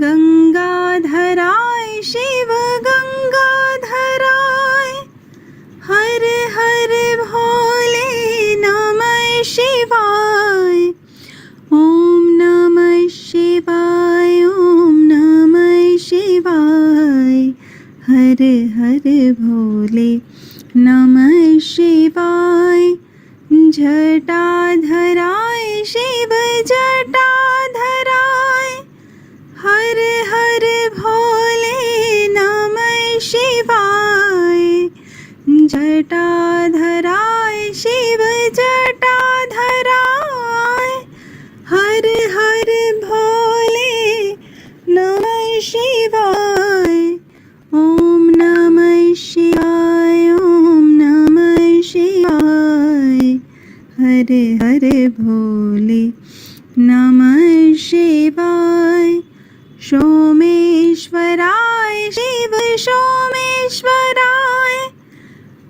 गंगाधराय शिव गंगाधराय, हर हर भोले नमः शिवाय। ओम नमः शिवाय, ओम नमः शिवाय, हर हर भोले नमः शिवाय। जटाधराय शिव जटाधराय, हर हर भोले नमः शिवाय। जटाधराय शिव जटाधराय, हर हर भोले नमः शिवाय। ओम नमः शिवाय, ओम नमः शिवाय, हर हर भोले नमः शिवाय। सोमेश्वराय शिव सोमेश्वराय,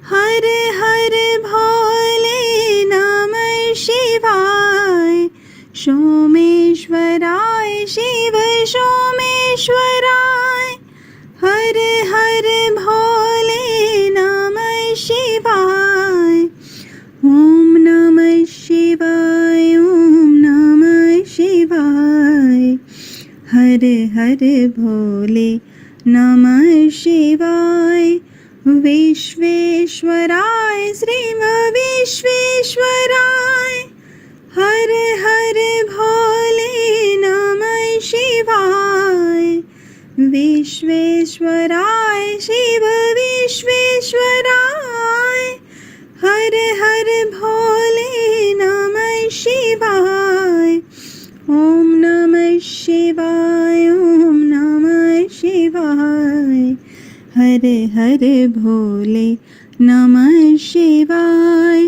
हर हर भोले नमः शिवाय। सोमेश्वराय शिव सोमेश्वराय, हर हर भोले नमः शिवाय। ओम नमः शिवाय, ओम नमः शिवाय, हर हर भोले नमः शिवाय। विश्वेश्वराय श्रीम विश्वेश्वराय, हर हर भोले नमः शिवाय। विश्वेश्वराय शिव विश्वेश्वराय, हर हर भोले नमः शिवाय। ओम नमः शिवाय, ओम नमः शिवाय, हर हर भोले नमः शिवाय।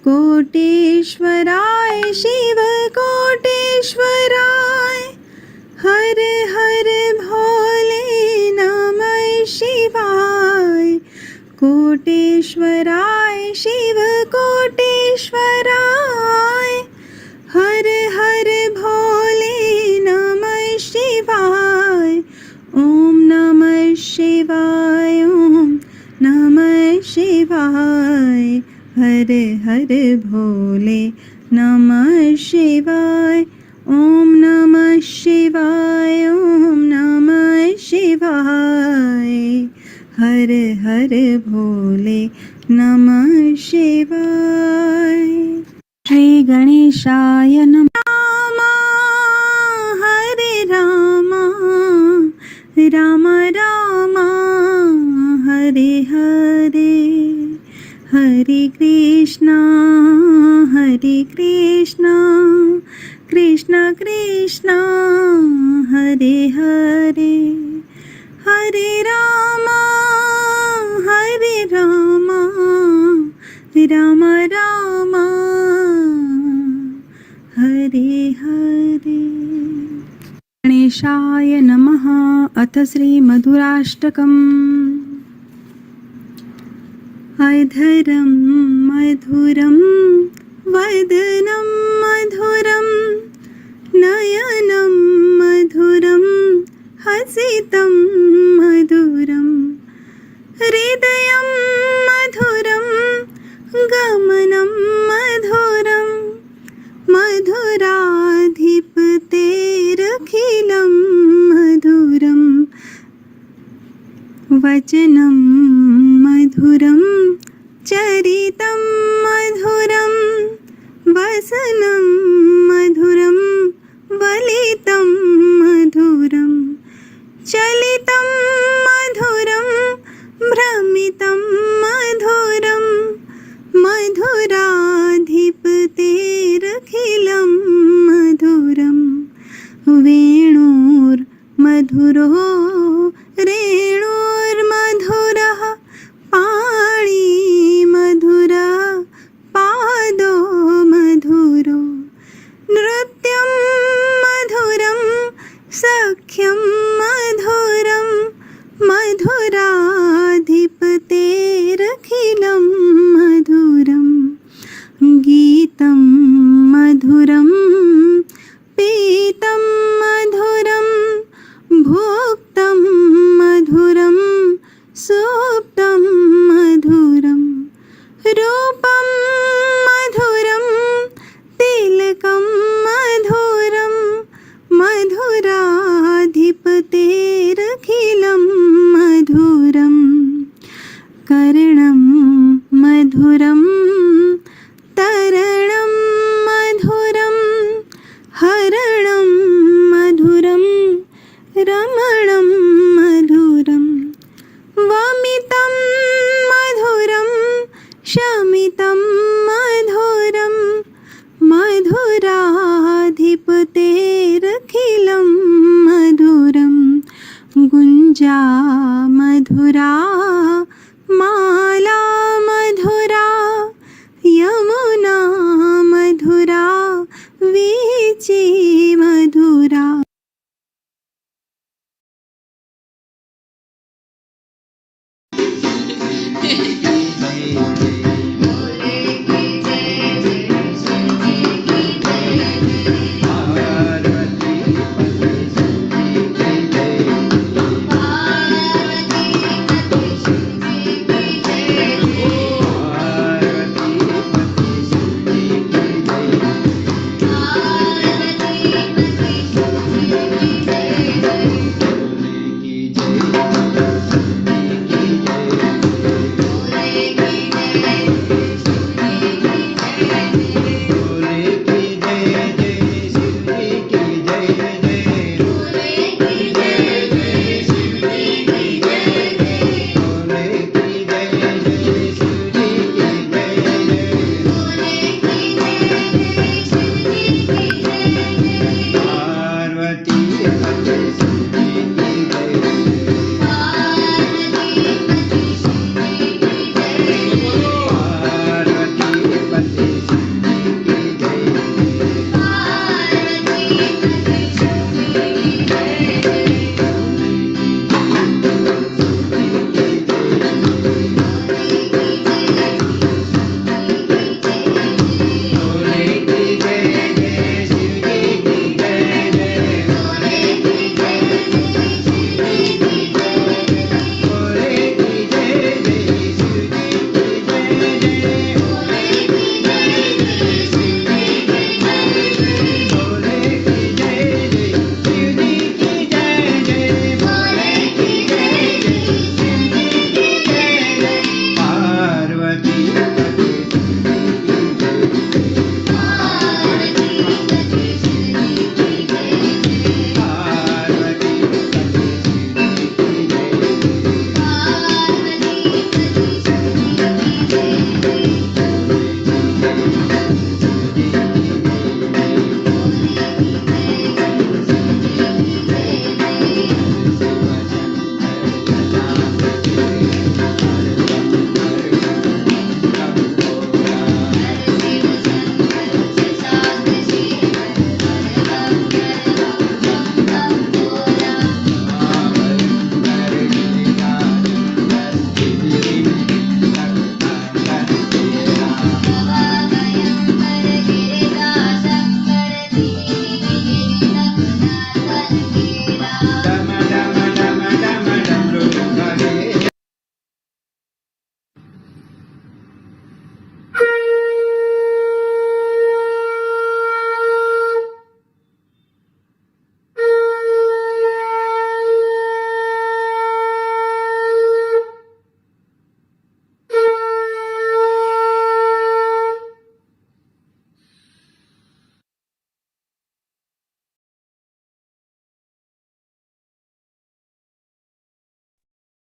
कोटेश्वराय शिव कोटेश्वराय, हर हर भोले नमः शिवाय। कोटेश्वराय शिव कोटेश्वराय, हर हर भोले नमः शिवाय। ओम नमः शिवाय, ओम नमः शिवाय, हर हर भोले नमः शिवाय। ओम नमः शिवाय, ओम नमः शिवाय, हर हर भोले नमः शिवाय। श्री गणेशाय नमः। राम हरे राम, राम राम हरे हरे, हरे कृष्णा कृष्ण कृष्ण हरे हरे, हरे राम राम राम हरे हरे। गणेशाय नमः। अथ श्री मधुराष्टकम्। अधरं मधुरं वदनं मधुरं, नयनं मधुरं हसितं मधुरं, हृदयं मधुरं गमनं मधुरं, मधुराधिपतेरखिलं मधुरं, वचनं मधुरं चरितं मधुरं, वसनं मधुरं वलितं मधुरं, चलितं मधुरं भ्रमितं मधुरं, मधुराधिपतेरखिलं मधुरं, वेणुर्मधुरो रेणुर्मधुरः, पाणिमधुरः पादो मधुरो, नृत्यं मधुरं सख्यं मधुरं, मधुराधिपतेरखिलं मधुरं, गीतं मधुरं पीतं मधुरं, दीप्तेरखिलं मधुरं गुञ्जा मधुरा माला मधुरा यमुना मधुरा वीची मधुरा।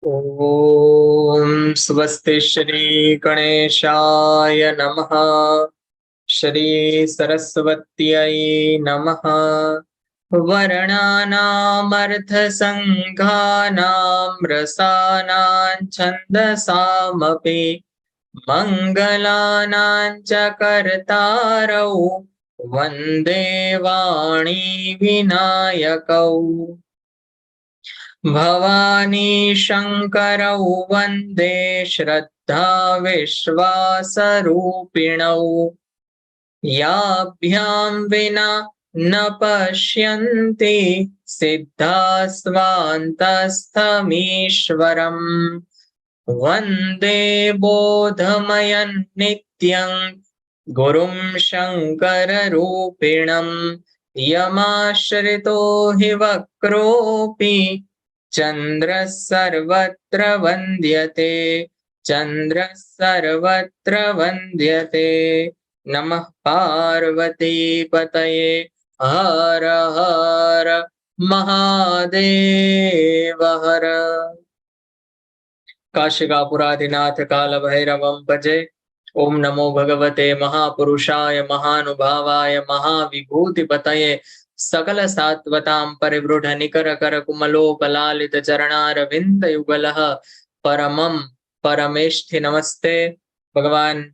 ओम स्वस्ति श्री गणेशाय नमः। श्री सरस्वत्यै नमः। वर्णानामर्थसङ्घानां रसानां छन्दसामपि मङ्गलानां च कर्तारौ वन्दे वाणी विनायकौ। भवानी शङ्करौ वन्दे श्रद्धा विश्वासरूपिणौ। याभ्यां विना न पश्यन्ति सिद्धास्त्वान्तस्थमीश्वरम्। वन्दे बोधमयं नित्यं गुरुं शङ्कररूपिणम्। यमाश्रितो हि वक्रोऽपि चन्द्रः सर्वत्र वन्द्यते। चन्द्रः सर्वत्र वन्द्यते। नमः पार्वतीपतये हर हर महादेव हर। काशिकापुरादिनाथ कालभैरवं भजे। ओम नमो भगवते महापुरुषाय महानुभावाय महाविभूतिपतये सकल सात्वतां परिवृढ निकर कर कुमलोपलालित चरणारविंद युगलः परमं परमेष्ठि नमस्ते। भगवान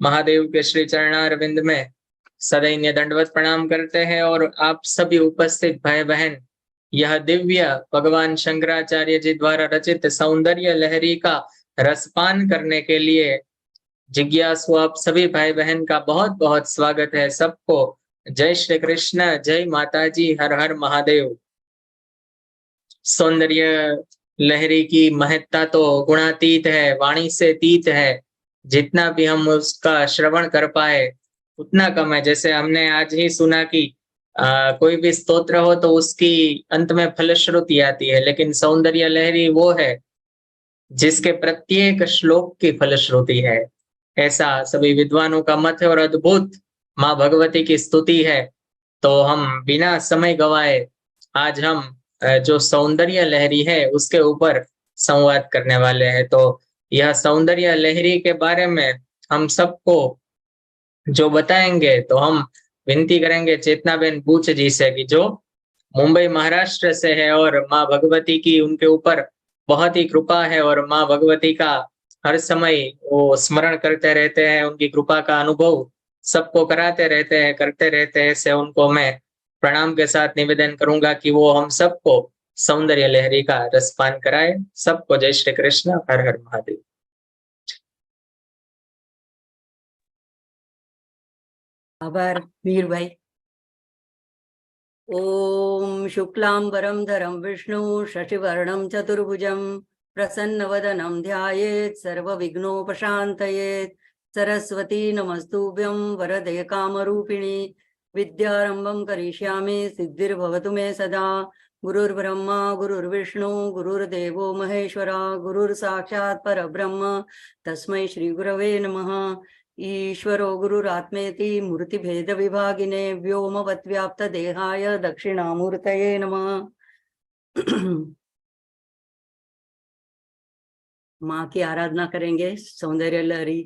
महादेव के श्री चरणारविंद में सदैन्य दंडवत प्रणाम करते हैं और आप सभी उपस्थित भाई बहन यह दिव्य भगवान शंकराचार्य जी द्वारा रचित सौंदर्य लहरी का रसपान करने के लिए जिज्ञासु आप सभी भाई बहन का बहुत बहुत स्वागत है। सबको जय श्री कृष्ण, जय माता जी, हर हर महादेव। सौंदर्य लहरी की महत्ता तो गुणातीत है, वाणी से अतीत है। जितना भी हम उसका श्रवण कर पाए उतना कम है। जैसे हमने आज ही सुना कि कोई भी स्तोत्र हो तो उसकी अंत में फलश्रुति आती है, लेकिन सौंदर्य लहरी वो है जिसके प्रत्येक श्लोक की फलश्रुति है, ऐसा सभी विद्वानों का मत है और अद्भुत माँ भगवती की स्तुति है। तो हम बिना समय गवाए आज हम जो सौंदर्य लहरी है उसके ऊपर संवाद करने वाले हैं। तो यह सौंदर्य लहरी के बारे में हम सबको जो बताएंगे, तो हम विनती करेंगे चेतनाबेन बूच जी से कि जो मुंबई महाराष्ट्र से है और माँ भगवती की उनके ऊपर बहुत ही कृपा है और माँ भगवती का हर समय वो स्मरण करते रहते हैं, उनकी कृपा का अनुभव सबको कराते रहते हैं, करते रहते हैं। ऐसे उनको मैं प्रणाम के साथ निवेदन करूंगा कि वो हम सबको सौंदर्य लहरी का रसपान कराए। सबको जय श्री कृष्ण, हर हर महादेव। आभार वीर भाई। ओम शुक्लांबरं धरं विष्णु शशिवर्णं चतुर्भुजं प्रसन्नवदनं ध्यायेत् सर्वविघ्नोपशान्तयेत्। सरस्वती नमस्तुभ्यं वरदे कामरूपिणी विद्यारंभं करिष्यामि सिद्धिर्भवतु मे सदा। गुरुर्ब्रह्मा गुरुर्विष्णु गुरुर्देवो महेश्वरा गुरुर्साक्षात् परब्रह्म तस्मै श्री गुरवे नमः। ईश्वरो गुरुरात्मेति मूर्तिभेद विभागिने व्योमवत् व्याप्त देहाय दक्षिणामूर्तये नमः। माँ की आराधना करेंगे। सौंदर्य लहरी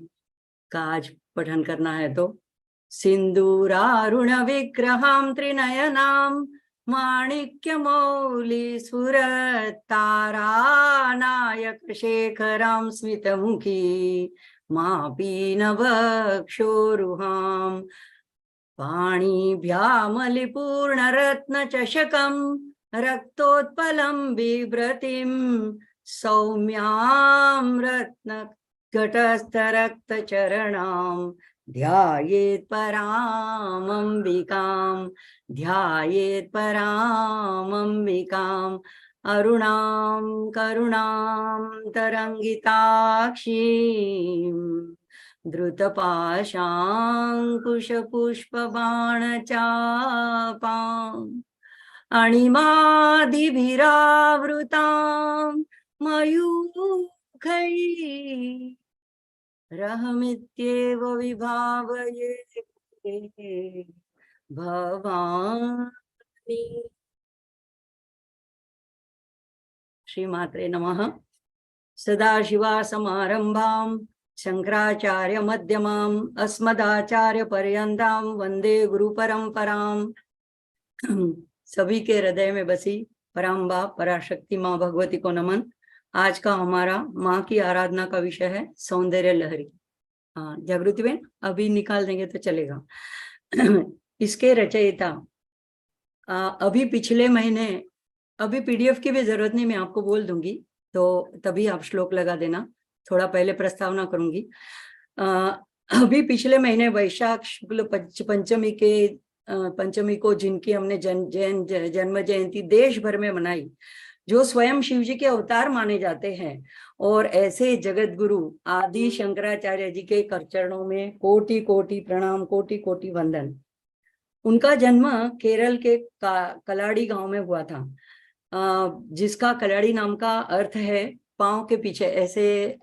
का आज पठन करना है। तो सिंदूरारुण विग्रहां त्रिनयनां माणिक्यमौली स्फुरत्तारानायक शेखरां स्मितमुखी मापीनवक्षोरुहां पाणिभ्यामलिपूर्णरत्नचषकं रक्तोत्पलं बिभ्रतीं सौम्यां रत्नघटस्थरक्तचरणां ध्यायेत् परामम्बिकां ध्यायेत् परामम्बिकाम् अरुणां करुणां तरंगिताक्षीं धृतपाशाङ्कुशपुष्पबाणचापाम् अणिमादिभिरावृतां मयूखैः रहमित्येव विभावये भवानी। श्रीमात्रे नमः। सदाशिवासमारंभां शंकराचार्य मध्यमाम् अस्मदाचार्य पर्यन्तां वंदे गुरु परंपरां। सभी के हृदय में बसी पराम्बा पराशक्ति माँ भगवती को नमन। आज का हमारा माँ की आराधना का विषय है सौंदर्य लहरी। हाँ जागृति बहन अभी निकाल देंगे तो चलेगा। इसके रचयिता अभी पिछले महीने, अभी पीडीएफ की भी जरूरत नहीं, मैं आपको बोल दूंगी तो तभी आप श्लोक लगा देना। थोड़ा पहले प्रस्तावना करूंगी। अभी पिछले महीने वैशाख शुक्ल पंचमी को जिनकी हमने जन्म जयंती देश भर में मनाई, जो स्वयं शिव जी के अवतार माने जाते हैं, और ऐसे जगत गुरु आदि शंकराचार्य जी के कर चरणों में कोटि कोटि प्रणाम, कोटि कोटि वंदन। उनका जन्म केरल के कलाड़ी गांव में हुआ था, जिसका कलाड़ी नाम का अर्थ है पांव के पीछे, ऐसे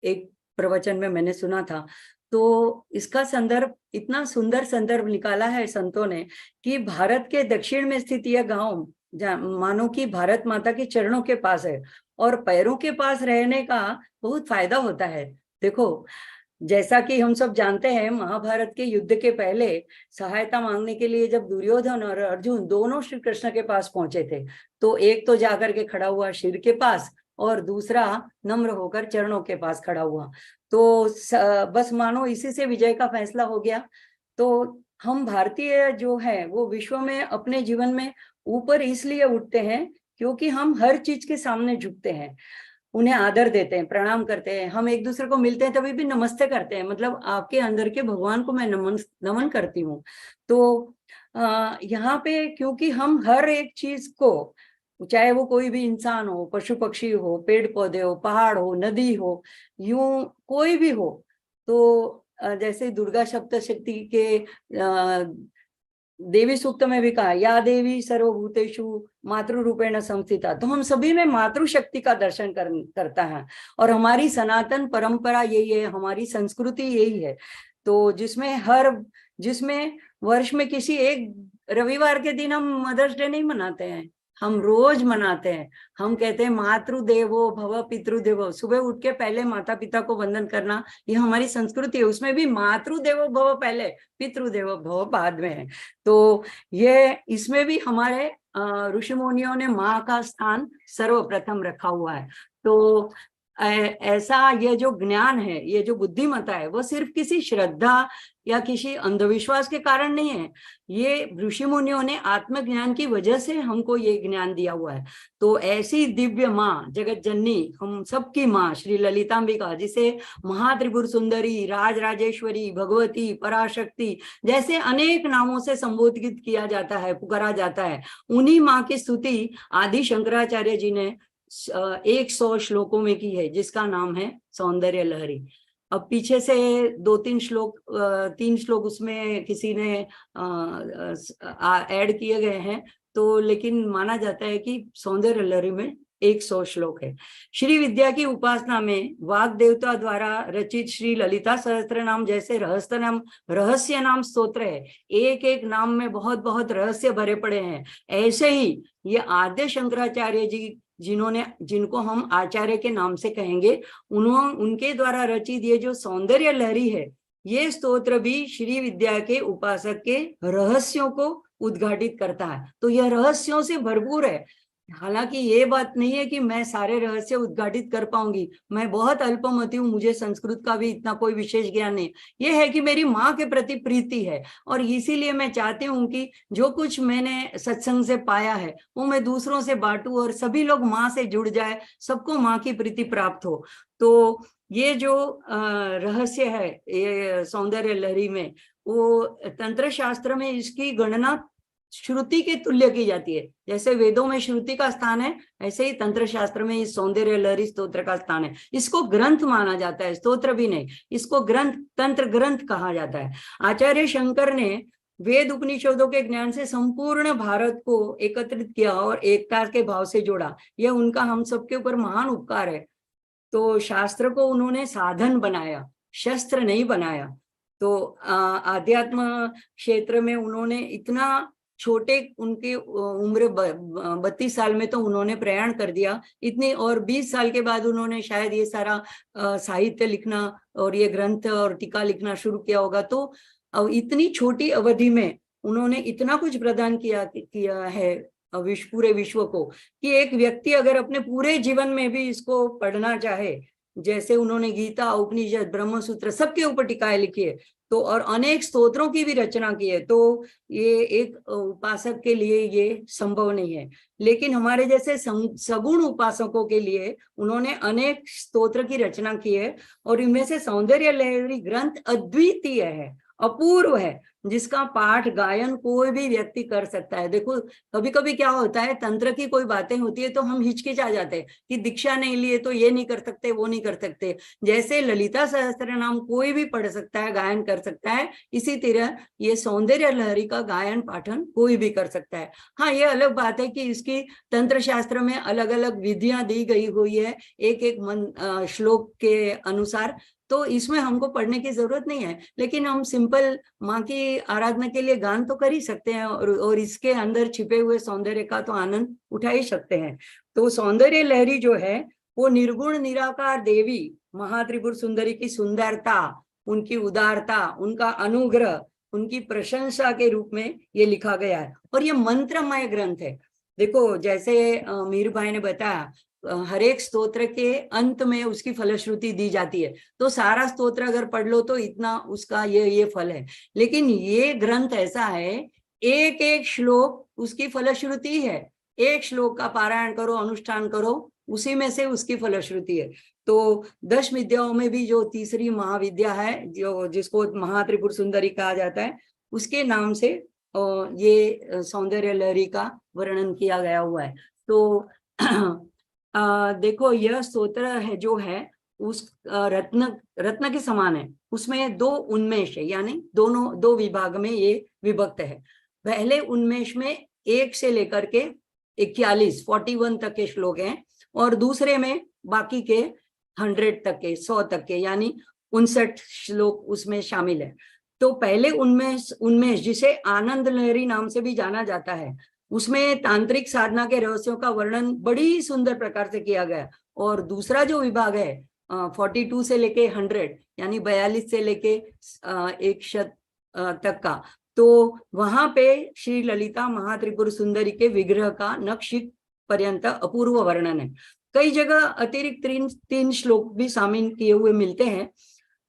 एक प्रवचन में मैंने सुना था। तो इसका संदर्भ, इतना सुंदर संदर्भ निकाला है संतों ने कि भारत के दक्षिण में स्थित यह गांव मानो कि भारत माता के चरणों के पास है और पैरों के पास रहने का बहुत फायदा होता है। देखो जैसा कि हम सब जानते हैं, महाभारत के युद्ध के पहले सहायता मांगने के लिए जब दुर्योधन और अर्जुन दोनों श्री कृष्ण के पास पहुंचे थे, तो एक तो जाकर के खड़ा हुआ शिर के पास और दूसरा नम्र होकर चरणों के पास खड़ा हुआ। तो बस मानो इसी से विजय का फैसला हो गया। तो हम भारतीय जो है वो विश्व में अपने जीवन में ऊपर इसलिए उठते हैं क्योंकि हम हर चीज के सामने झुकते हैं, उन्हें आदर देते हैं, प्रणाम करते हैं। हम एक दूसरे को मिलते हैं तभी भी नमस्ते करते हैं, मतलब आपके अंदर के भगवान को मैं नमन करती हूँ। तो यहाँ पे क्योंकि हम हर एक चीज को, चाहे वो कोई भी इंसान हो, पशु पक्षी हो, पेड़ पौधे हो, पहाड़ हो, नदी हो, यूं कोई भी हो, तो जैसे दुर्गा सप्तशती के देवी सूक्त में भी कहा, या देवी सर्वभूतेषु मातृ रूपेण संस्थिता। तो हम सभी में मातृशक्ति का दर्शन करता है, और हमारी सनातन परंपरा यही है, हमारी संस्कृति यही है। तो जिसमें वर्ष में किसी एक रविवार के दिन हम मदर्स डे नहीं मनाते हैं, हम रोज मनाते हैं। हम कहते हैं मातृदेवो भव पितृदेवो, सुबह उठ के पहले माता पिता को वंदन करना, ये हमारी संस्कृति है। उसमें भी मातृदेवो भव पहले, पितृदेवो भव बाद में है। तो ये इसमें भी हमारे ऋषि मुनियों ने माँ का स्थान सर्वप्रथम रखा हुआ है। तो ऐसा ये जो ज्ञान है, ये जो बुद्धिमत्ता है, वो सिर्फ किसी श्रद्धा या किसी अंधविश्वास के कारण नहीं है। ये ऋषि मुनियों ने आत्मज्ञान की वजह से हमको ये ज्ञान दिया हुआ है। तो ऐसी दिव्य माँ, जगत जननी, हम सबकी माँ श्री ललितांबिका, जिसे महात्रिपुर सुंदरी, राजराजेश्वरी, भगवती, पराशक्ति जैसे अनेक नामों से संबोधित किया जाता है, पुकारा जाता है, उन्हीं माँ की स्तुति आदि शंकराचार्य जी ने 100 श्लोकों में की है, जिसका नाम है सौंदर्य लहरी। अब पीछे से 3 श्लोक उसमें किसी ने ऐड किए गए हैं, तो लेकिन माना जाता है कि सौंदर्य लहरी में 100 श्लोक है। श्री विद्या की उपासना में वाग देवता द्वारा रचित श्री ललिता सहस्त्र नाम जैसे रहस्य नाम स्तोत्र है, एक एक नाम में बहुत बहुत रहस्य भरे पड़े हैं। ऐसे ही ये आद्य शंकराचार्य जी, जिनको हम आचार्य के नाम से कहेंगे, उनके द्वारा रचित ये जो सौंदर्य लहरी है, ये स्तोत्र भी श्री विद्या के उपासक के रहस्यों को उद्घाटित करता है। तो यह रहस्यों से भरपूर है। हालांकि ये बात नहीं है कि मैं सारे रहस्य उद्घाटित कर पाऊंगी, मैं बहुत अल्पमति हूँ, मुझे संस्कृत का भी इतना कोई विशेष ज्ञान नहीं। ये है कि मेरी माँ के प्रति प्रीति है, और इसीलिए मैं चाहती हूँ कि जो कुछ मैंने सत्संग से पाया है वो मैं दूसरों से बांटूं, और सभी लोग माँ से जुड़ जाए, सबको माँ की प्रीति प्राप्त हो। तो ये जो रहस्य है ये सौंदर्य लहरी में, वो तंत्र शास्त्र में इसकी गणना श्रुति के तुल्य की जाती है। जैसे वेदों में श्रुति का स्थान है, ऐसे ही तंत्र शास्त्र में इस सौंदर्य लहरी स्तोत्र का स्थान है। इसको ग्रंथ माना जाता है, स्तोत्र भी नहीं, इसको ग्रंथ, तंत्र ग्रंथ कहा जाता है। आचार्य शंकर ने वेद उपनिषदों के ज्ञान से संपूर्ण भारत को एकत्रित किया और एकता के भाव से जोड़ा। यह उनका हम सबके ऊपर महान उपकार है। तो शास्त्र को उन्होंने साधन बनाया, शस्त्र नहीं बनाया। तो आध्यात्म क्षेत्र में उन्होंने इतना छोटे, उनकी उम्र 32 साल में तो उन्होंने प्रयाण कर दिया इतनी, और 20 साल के बाद उन्होंने शायद ये सारा साहित्य लिखना और ये ग्रंथ और टीका लिखना शुरू किया होगा। तो इतनी छोटी अवधि में उन्होंने इतना कुछ प्रदान किया है पूरे विश्व को, कि एक व्यक्ति अगर अपने पूरे जीवन में भी इसको पढ़ना चाहे, जैसे उन्होंने गीता, उपनिषद, ब्रह्मसूत्र सबके ऊपर टीकाएं लिखी है, तो और अनेक स्तोत्रों की भी रचना की है, तो ये एक उपासक के लिए ये संभव नहीं है। लेकिन हमारे जैसे सगुण उपासकों के लिए उन्होंने अनेक स्तोत्र की रचना की है, और इनमें से सौंदर्य लहरी ग्रंथ अद्वितीय है, अपूर्व है, जिसका पाठ गायन कोई भी व्यक्ति कर सकता है। देखो कभी कभी क्या होता है, तंत्र की कोई बातें होती है तो हम हिचकिचा जाते हैं कि दीक्षा नहीं लिए तो ये नहीं कर सकते, वो नहीं कर सकते। जैसे ललिता सहस्त्र नाम कोई भी पढ़ सकता है, गायन कर सकता है, इसी तरह ये सौंदर्य लहरी का गायन पाठन कोई भी कर सकता है। हाँ, ये अलग बात है कि इसकी तंत्र शास्त्र में अलग अलग विधियां दी गई हुई है, एक एक श्लोक के अनुसार, तो इसमें हमको पढ़ने की जरूरत नहीं है। लेकिन हम सिंपल माँ की आराधना के लिए गान तो कर ही सकते हैं, और इसके अंदर छिपे हुए सौंदर्य का तो आनंद उठा ही सकते हैं। तो सौंदर्य लहरी जो है वो निर्गुण निराकार देवी महात्रिपुर सुंदरी की सुंदरता उनकी उदारता, उनका अनुग्रह, उनकी प्रशंसा के रूप में ये लिखा गया है। और ये मंत्रमय ग्रंथ है। देखो जैसे मीर भाई ने बताया, हर एक स्तोत्र के अंत में उसकी फलश्रुति दी जाती है। तो सारा स्तोत्र अगर पढ़ लो तो इतना उसका ये फल है। लेकिन ये ग्रंथ ऐसा है, एक एक श्लोक उसकी फलश्रुति है। एक श्लोक का पारायण करो, अनुष्ठान करो, उसी में से उसकी फलश्रुति है। तो 10 विद्याओं में भी जो तीसरी महाविद्या है, जो जिसको महात्रिपुर सुंदरी कहा जाता है, उसके नाम से ये सौंदर्य लहरी का वर्णन किया गया हुआ है। तो देखो यह स्तोत्र है जो है उस रत्न के समान है। उसमें 2 उन्मेष है, यानी दोनों 2 विभाग में ये विभक्त है। पहले उन्मेष में 1 से लेकर के 41 तक के श्लोक हैं, और दूसरे में बाकी के 100 तक के, 100 तक के, यानी 59 श्लोक उसमें शामिल है। तो पहले उन्मेष जिसे आनंद लहरी नाम से भी जाना जाता है, उसमें तांत्रिक साधना के रहस्यों का वर्णन बड़ी सुंदर प्रकार से किया गया। और दूसरा जो विभाग है 42 से लेके 100, यानी 42 से लेके 100 तक का, तो वहां पे श्री ललिता महात्रिपुर सुंदरी के विग्रह का नखशिख पर्यंत अपूर्व वर्णन है। कई जगह अतिरिक्त 3 श्लोक भी शामिल किए हुए मिलते हैं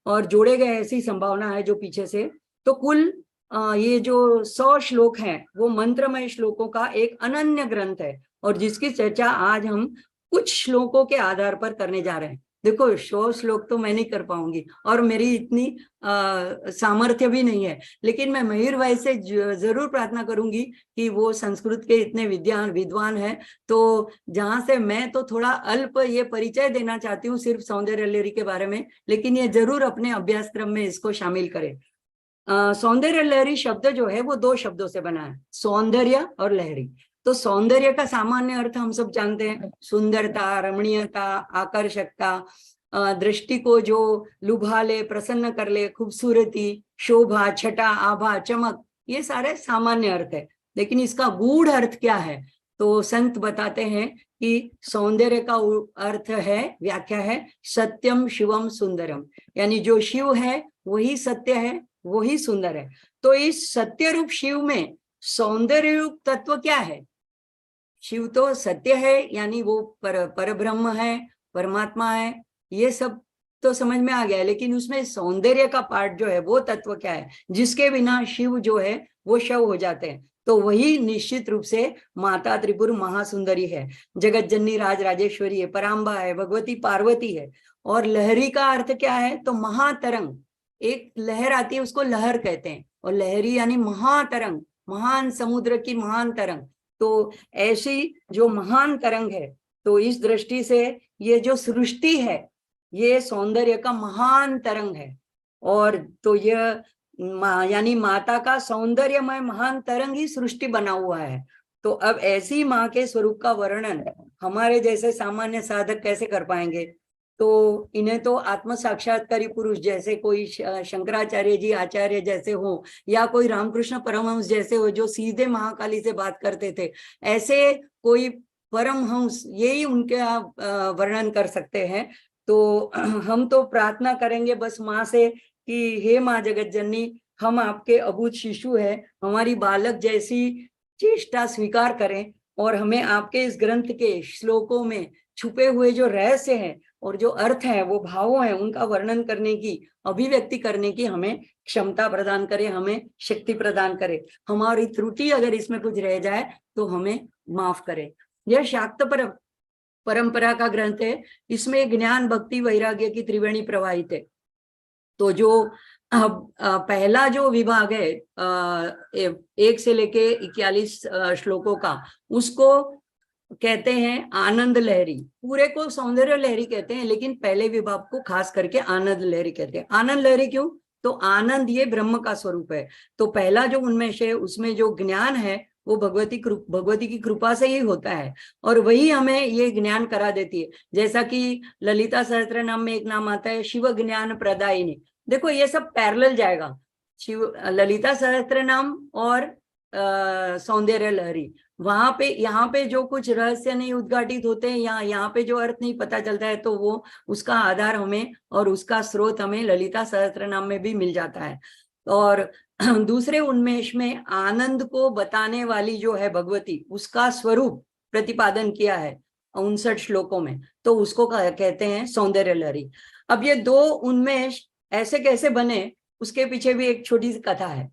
और जोड़े गए, ऐसी संभावना है जो पीछे से। तो कुल ये जो 100 श्लोक हैं वो मंत्रमय श्लोकों का एक अनन्य ग्रंथ है, और जिसकी चर्चा आज हम कुछ श्लोकों के आधार पर करने जा रहे हैं। देखो 100 श्लोक तो मैं नहीं कर पाऊंगी, और मेरी इतनी सामर्थ्य भी नहीं है, लेकिन मैं मयूर भाई से जरूर प्रार्थना करूंगी कि वो संस्कृत के इतने विद्वान हैं, तो जहां से मैं तो थोड़ा अल्प ये परिचय देना चाहती हूँ सिर्फ सौंदर्य लहरी के बारे में, लेकिन ये जरूर अपने अभ्यासक्रम में इसको शामिल करें। सौंदर्य लहरी शब्द जो है वो 2 शब्दों से बना है, सौंदर्य और लहरी। तो सौंदर्य का सामान्य अर्थ हम सब जानते हैं, सुंदरता, रमणीयता, आकर्षकता, दृष्टि को जो लुभा ले, प्रसन्न कर ले, खूबसूरती, शोभा, छटा, आभा, चमक, ये सारे सामान्य अर्थ है। लेकिन इसका गूढ़ अर्थ क्या है? तो संत बताते हैं कि सौंदर्य का अर्थ है, व्याख्या है, सत्यम शिवम सुंदरम, यानी जो शिव है वही सत्य है, वही सुंदर है। तो इस सत्य रूप शिव में सौंदर्य रूप तत्व क्या है? शिव तो सत्य है, यानी वो पर ब्रह्म है, परमात्मा है, ये सब तो समझ में आ गया। लेकिन उसमें सौंदर्य का पार्ट जो है वो तत्व क्या है, जिसके बिना शिव जो है वो शव हो जाते हैं? तो वही निश्चित रूप से माता त्रिपुर महासुंदरी है, जगत जननी राज राजेश्वरी है, पराम्बा है, भगवती पार्वती है। और लहरी का अर्थ क्या है? तो महातरंग, एक लहर आती है उसको लहर कहते हैं, और लहरी यानी महातरंग, महान समुद्र की महान तरंग। तो ऐसी जो महान तरंग है, तो इस दृष्टि से ये जो सृष्टि है ये सौंदर्य का महान तरंग है। और तो यह यानी माता का सौंदर्यमय महान तरंग ही सृष्टि बना हुआ है। तो अब ऐसी माँ के स्वरूप का वर्णन हमारे जैसे सामान्य साधक कैसे कर पाएंगे? तो इन्हें तो आत्म साक्षात्कारी पुरुष जैसे कोई शंकराचार्य जी आचार्य जैसे हो, या कोई रामकृष्ण परमहंस जैसे हो जो सीधे महाकाली से बात करते थे, ऐसे कोई परमहंस यही उनका वर्णन कर सकते हैं। तो हम तो प्रार्थना करेंगे बस माँ से कि हे माँ जगत जननी, हम आपके अबूझ शिशु हैं, हमारी बालक जैसी चेष्टा स्वीकार करें, और हमें आपके इस ग्रंथ के श्लोकों में छुपे हुए जो रहस्य हैं और जो अर्थ है, वो भावों हैं, उनका वर्णन करने की, अभिव्यक्ति करने की हमें क्षमता प्रदान करे, हमें शक्ति प्रदान करे। हमारी त्रुटि अगर इसमें कुछ रह जाए तो हमें माफ करे। यह शाक्त परंपरा का ग्रंथ है, इसमें ज्ञान भक्ति वैराग्य की त्रिवेणी प्रवाहित है। तो जो पहला जो विभाग है 1 से लेके 41 श्लोकों का, उसको कहते हैं आनंद लहरी। पूरे को सौंदर्य लहरी कहते हैं, लेकिन पहले विभाग को खास करके आनंद लहरी कहते हैं। आनंद लहरी क्यों? तो आनंद ये ब्रह्म का स्वरूप है। तो पहला जो उन्मेष है उसमें जो ज्ञान है वो भगवती की कृपा से ही होता है, और वही हमें ये ज्ञान करा देती है। जैसा कि ललिता सहस्त्र नाम में एक नाम आता है शिव ज्ञान प्रदायिनी। देखो ये सब पैरेलल जाएगा, शिव ललिता सहस्त्र नाम और सौंदर्य लहरी। वहां पे यहाँ पे जो कुछ रहस्य नहीं उद्घाटित होते हैं, यहाँ पे जो अर्थ नहीं पता चलता है, तो वो उसका आधार हमें और उसका स्रोत हमें ललिता सहस्त्रनाम में भी मिल जाता है। और दूसरे उन्मेष में आनंद को बताने वाली जो है भगवती, उसका स्वरूप प्रतिपादन किया है 59 श्लोकों में, तो उसको कहते हैं सौंदर्य लहरी। अब ये दो उन्मेष ऐसे कैसे बने, उसके पीछे भी एक छोटी सी कथा है।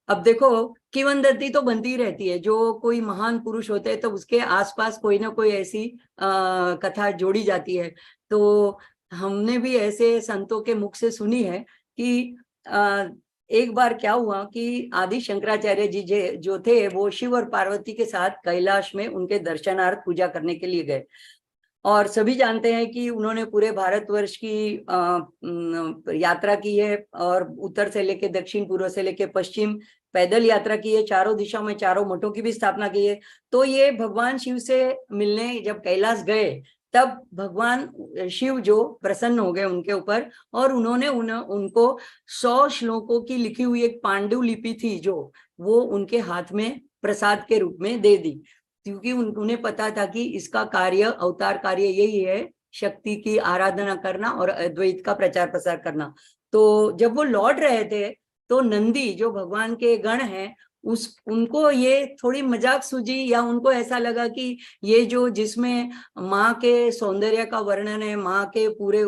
अब देखो, किंवदंती तो बनती ही रहती है, जो कोई महान पुरुष होते हैं तो उसके आसपास कोई ना कोई ऐसी कथा जोड़ी जाती है। तो हमने भी ऐसे संतों के मुख से सुनी है कि एक बार क्या हुआ कि आदि शंकराचार्य जी जो थे, वो शिव और पार्वती के साथ कैलाश में उनके दर्शनार्थ पूजा करने के लिए गए। और सभी जानते हैं कि उन्होंने पूरे भारतवर्ष की यात्रा की है, और उत्तर से लेके दक्षिण, पूर्व से लेके पश्चिम पैदल यात्रा की है, चारों दिशाओं में चारों मठों की भी स्थापना की है। तो ये भगवान शिव से मिलने जब कैलाश गए, तब भगवान शिव जो प्रसन्न हो गए उनके ऊपर, और उन्होंने उनको 100 श्लोकों की लिखी हुई एक पांडुलिपि थी, जो वो उनके हाथ में प्रसाद के रूप में दे दी, क्योंकि उन्हें पता था कि इसका कार्य, अवतार कार्य यही है, शक्ति की आराधना करना और अद्वैत का प्रचार प्रसार करना। तो जब वो लौट रहे थे, तो नंदी जो भगवान के गण हैं, उनको ये थोड़ी मजाक सूझी, या उनको ऐसा लगा कि ये जो जिसमें माँ के सौंदर्य का वर्णन है, माँ के पूरे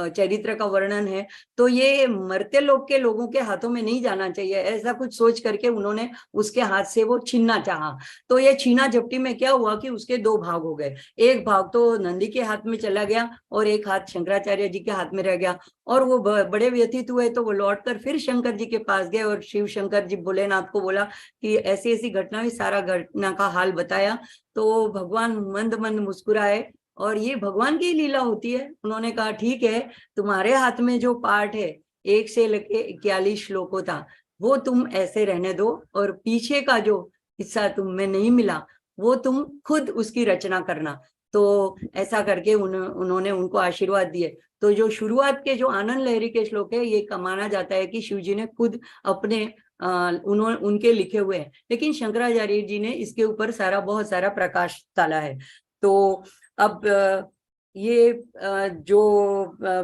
चरित्र का वर्णन है, तो ये मर्त्य लोक के लोगों के हाथों में नहीं जाना चाहिए, ऐसा कुछ सोच करके उन्होंने उसके हाथ से वो छीनना चाहा। तो ये छीना झपटी में क्या हुआ कि उसके 2 भाग हो गए, एक भाग तो नंदी के हाथ में चला गया और एक हाथ शंकराचार्य जी के हाथ में रह गया। और वो बड़े व्यथित हुए, तो वो लौटकर फिर शंकर जी के पास गए, और शिव शंकर जी भोलेनाथ को बोला कि ऐसी ऐसी घटना हुई, सारा घटना का हाल बताया। तो भगवान मंद मंद मुस्कुराए, और ये भगवान की लीला होती है। उन्होंने कहा, ठीक है, तुम्हारे हाथ में जो पाठ है 1 से लेके 41 श्लोकों था, वो तुम ऐसे रहने दो, और पीछे का जो हिस्सा तुम्हें नहीं मिला, वो तुम खुद उसकी रचना करना। तो ऐसा करके उन्होंने उनको आशीर्वाद दिए। तो जो शुरुआत के जो आनंद लहरी के श्लोक है, ये माना जाता है कि शिव जी ने खुद अपने उनके लिखे हुए हैं, लेकिन शंकराचार्य जी ने इसके ऊपर बहुत सारा प्रकाश डाला है। तो अब ये जो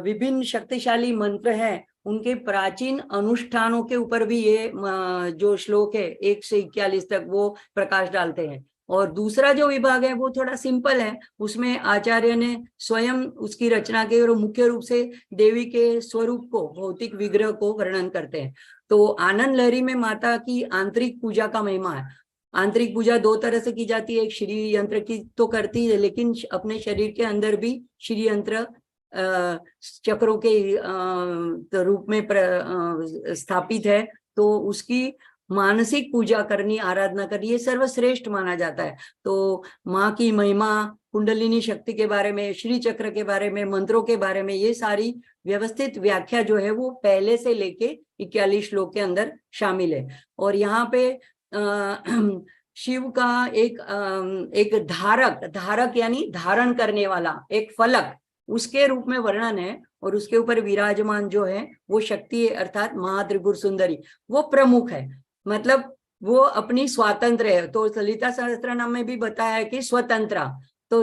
विभिन्न शक्तिशाली मंत्र हैं, उनके प्राचीन अनुष्ठानों के ऊपर भी ये जो श्लोक है 1 से 41 तक, वो प्रकाश डालते हैं। और दूसरा जो विभाग है वो थोड़ा सिंपल है, उसमें आचार्य ने स्वयं उसकी रचना की, और मुख्य रूप से देवी के स्वरूप को, भौतिक विग्रह को वर्णन करते हैं। तो आनंद लहरी में माता की आंतरिक पूजा का महिमा है। आंतरिक पूजा 2 तरह से की जाती है, एक श्री यंत्र की तो करती है, लेकिन अपने शरीर के अंदर भी श्री यंत्र चक्रों के रूप में स्थापित है। तो उसकी मानसिक पूजा करनी, आराधना करनी, ये सर्वश्रेष्ठ माना जाता है। तो माँ की महिमा, कुंडलिनी शक्ति के बारे में, श्री चक्र के बारे में, मंत्रों के बारे में, ये सारी व्यवस्थित व्याख्या जो है वो पहले से लेके 41 श्लोक के अंदर शामिल है। और यहाँ पे शिव का एक धारक यानी धारण करने वाला एक फलक, उसके रूप में वर्णन है, और उसके ऊपर विराजमान जो है वो शक्ति है, अर्थात महात्रिपुर सुंदरी, वो प्रमुख है, मतलब वो अपनी स्वातंत्र है। तो ललिता सहस्त्रनाम में भी बताया है कि स्वतंत्र, तो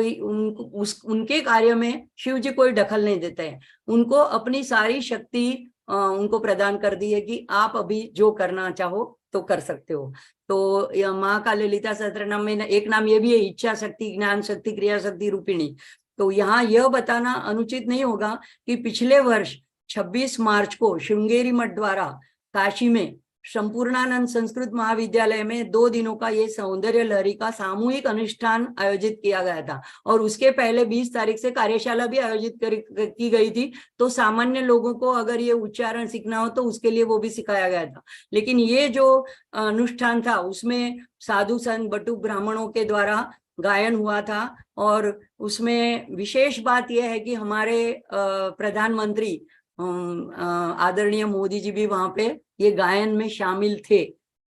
उनके कार्य में शिव जी कोई दखल नहीं देते हैं, उनको अपनी सारी शक्ति उनको प्रदान कर दी है कि आप अभी जो करना चाहो तो कर सकते हो। तो माँ का ललिता सहस्त्रनाम में एक नाम ये भी है, इच्छा शक्ति, ज्ञान शक्ति, क्रिया शक्ति रूपिणी। तो यहाँ यह बताना अनुचित नहीं होगा कि पिछले वर्ष 26 मार्च को श्रृंगेरी मठ द्वारा काशी में संपूर्णानंद संस्कृत महाविद्यालय में 2 दिनों का ये सौंदर्य लहरी का सामूहिक अनुष्ठान आयोजित किया गया था, और उसके पहले 20 तारीख से कार्यशाला भी आयोजित की गई थी। तो सामान्य लोगों को अगर ये उच्चारण सीखना हो तो उसके लिए वो भी सिखाया गया था। लेकिन ये जो अनुष्ठान था, उसमें साधु संत बटुक ब्राह्मणों के द्वारा गायन हुआ था, और उसमें विशेष बात यह है कि हमारे प्रधानमंत्री आदरणीय मोदी जी भी वहां पे ये गायन में शामिल थे।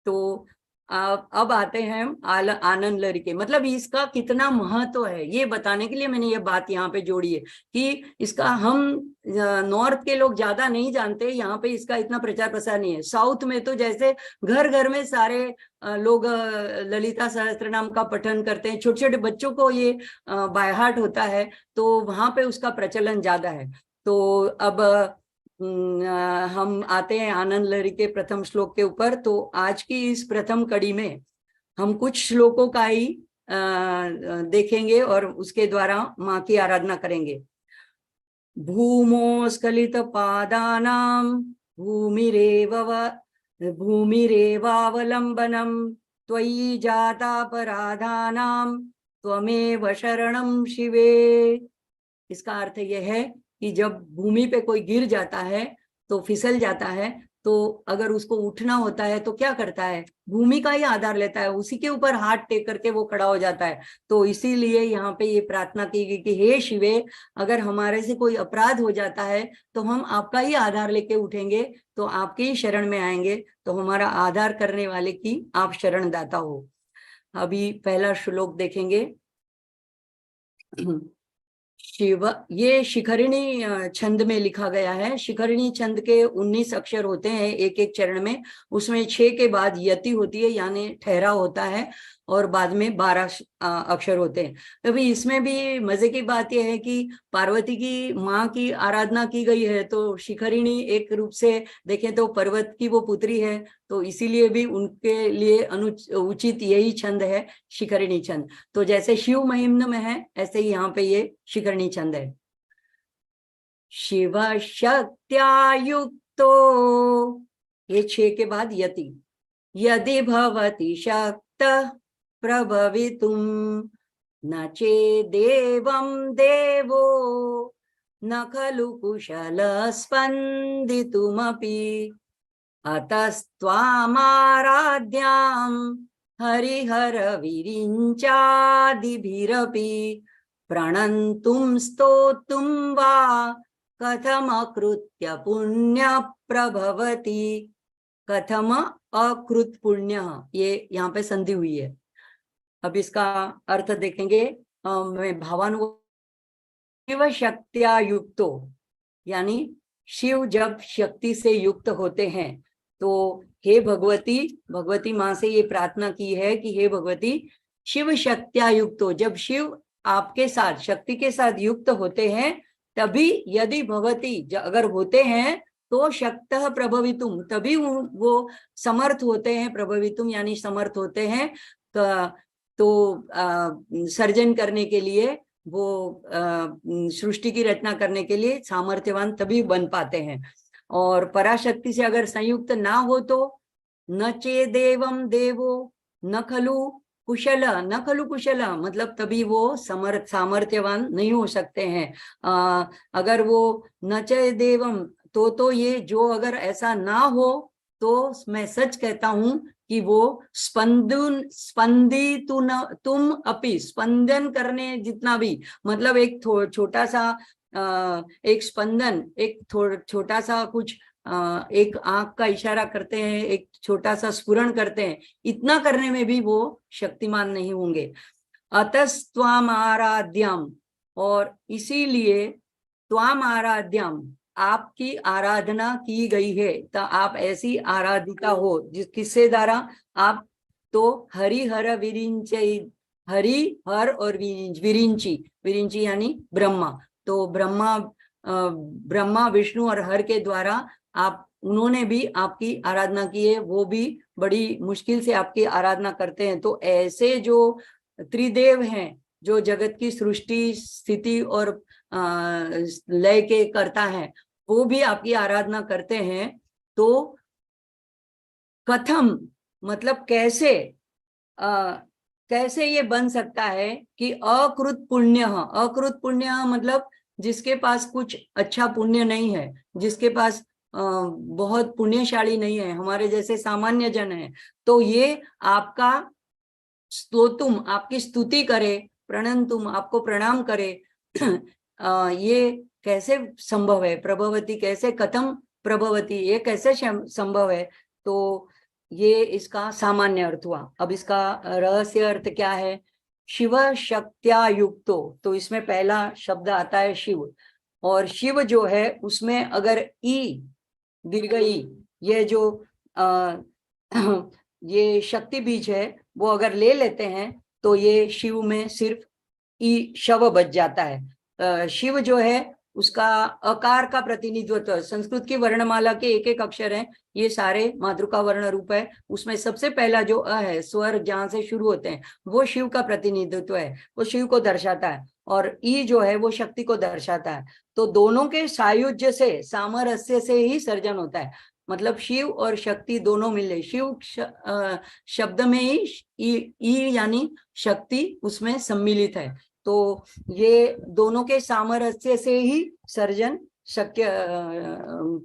तो अब आते हैं हम आनंद लहरी के, मतलब इसका कितना महत्व है ये बताने के लिए मैंने ये बात यहाँ पे जोड़ी है कि इसका हम नॉर्थ के लोग ज्यादा नहीं जानते, यहाँ पे इसका इतना प्रचार प्रसार नहीं है। साउथ में तो जैसे घर घर में सारे लोग ललिता सहस्त्रनाम का पठन करते हैं, छोटे छोटे बच्चों को ये बाय हार्ट होता है, तो वहां पे उसका प्रचलन ज्यादा है। तो अब हम आते हैं आनंद लहरी के प्रथम श्लोक के ऊपर। तो आज की इस प्रथम कड़ी में हम कुछ श्लोकों का ही देखेंगे और उसके द्वारा माँ की आराधना करेंगे। भूमो स्खलित पादानां भूमिरेवावलंबनम त्वयि जातापराधानां त्वमेव शरणं शिवे। इसका अर्थ यह है कि जब भूमि पे कोई गिर जाता है तो फिसल जाता है, तो अगर उसको उठना होता है तो क्या करता है, भूमि का ही आधार लेता है, उसी के ऊपर हाथ टेक करके वो खड़ा हो जाता है। तो इसीलिए यहाँ पे ये प्रार्थना की गई कि हे शिवे, अगर हमारे से कोई अपराध हो जाता है तो हम आपका ही आधार लेके उठेंगे, तो आपके ही शरण में आएंगे, तो हमारा आधार करने वाले की आप शरणदाता हो। अभी पहला श्लोक देखेंगे। शिव, ये शिखरिणी छंद में लिखा गया है। शिखरिणी छंद के 19 अक्षर होते हैं एक एक चरण में, उसमें 6 के बाद यति होती है यानी ठहराव होता है, और बाद में 12 अक्षर होते हैं। अभी इसमें भी मजे की बात यह है कि पार्वती की माँ की आराधना की गई है, तो शिखरिणी एक रूप से देखें तो पर्वत की वो पुत्री है, तो इसीलिए भी उनके लिए उचित यही छंद है, शिखरिणी छंद। तो जैसे शिव महिम्न में है, ऐसे ही यहाँ पे ये शिखरिणी छंद है। शिव शक्त्या युक्तो, ये 6 के बाद यति, यदि भवति शक्त प्रभवितुं न चेदेवं देवो न खलु कुशल स्पन्दितुमपि अतस्त्वामाराध्यां हरिहर विरिञ्चादिभिरपि प्रणन्तुं स्तोतुं वा कथमकृत्य पुण्य प्रभवति। कथम अकृत पुण्य, ये यहाँ पे संधि हुई है। अब इसका अर्थ देखेंगे। मैं भावानुवाद, शिव शक्त्या युक्तो, यानी शिव जब शक्ति से युक्त होते हैं, तो हे भगवती, भगवती माँ से ये प्रार्थना की है कि हे भगवती, शिव शक्त्या युक्तो, जब शिव आपके साथ शक्ति के साथ युक्त होते हैं, तभी यदि भवती, अगर होते हैं तो शक्तः प्रभवितुम, तभी वो समर्थ होते हैं, प्रभवितुम यानी समर्थ होते हैं, तो सर्जन करने के लिए, वो सृष्टि की रचना करने के लिए सामर्थ्यवान तभी बन पाते हैं। और पराशक्ति से अगर संयुक्त ना हो तो न चेदेवं देवो न खलु कुशल, न खलु कुशल, मतलब तभी वो सामर्थ्यवान नहीं हो सकते हैं। अगर वो न चेदेवं, तो ये जो अगर ऐसा ना हो तो मैं सच कहता हूं कि वो तुम अपि, स्पंदन करने जितना भी, मतलब एक छोटा सा एक स्पंदन, एक छोटा सा कुछ एक आंख का इशारा करते हैं, एक छोटा सा स्फुरण करते हैं, इतना करने में भी वो शक्तिमान नहीं होंगे। अतस्त्वाम आराध्यम, और इसीलिए त्वाम आराध्यम, आपकी आराधना की गई है, तो आप ऐसी आराधिका हो किससे द्वारा, आप तो हरिहर विरिंचि, हरि हर और विरिंची, विरिंची यानी ब्रह्मा, तो ब्रह्मा विष्णु और हर के द्वारा आप, उन्होंने भी आपकी आराधना की है, वो भी बड़ी मुश्किल से आपकी आराधना करते हैं। तो ऐसे जो त्रिदेव हैं, जो जगत की सृष्टि स्थिति और लय के करता है, वो भी आपकी आराधना करते हैं। तो कथम मतलब कैसे, कैसे ये बन सकता है कि अकृत पुण्य, अकृत पुण्य मतलब जिसके पास कुछ अच्छा पुण्य नहीं है, जिसके पास बहुत पुण्यशाली नहीं है, हमारे जैसे सामान्य जन है, तो ये आपका स्तोतुम, आपकी स्तुति करे, प्रणंतुम, आपको प्रणाम करे, ये कैसे संभव है, प्रभवती कैसे, कथम प्रभवती, ये कैसे संभव है। तो ये इसका सामान्य अर्थ हुआ। अब इसका रहस्य अर्थ क्या है? शिव शक्त्या युक्तो, तो इसमें पहला शब्द आता है शिव, और शिव जो है उसमें अगर ई दीर्घ ई, ये जो आ, ये शक्ति बीज है वो अगर ले लेते हैं तो ये शिव में सिर्फ ई शव बच जाता है। शिव जो है उसका अकार का प्रतिनिधित्व, संस्कृत की वर्णमाला के एक एक अक्षर हैं, ये सारे मातृका वर्ण रूप है, उसमें सबसे पहला जो अ है, स्वर जहां से शुरू होते हैं, वो शिव का प्रतिनिधित्व है, वो शिव को दर्शाता है, और ई जो है वो शक्ति को दर्शाता है। तो दोनों के सायुज्य से, सामरस्य से ही सर्जन होता है। मतलब शिव और शक्ति दोनों मिले, शिव शब्द में ही ई यानी शक्ति उसमें सम्मिलित है। तो ये दोनों के सामरस्य से ही सर्जन शक्य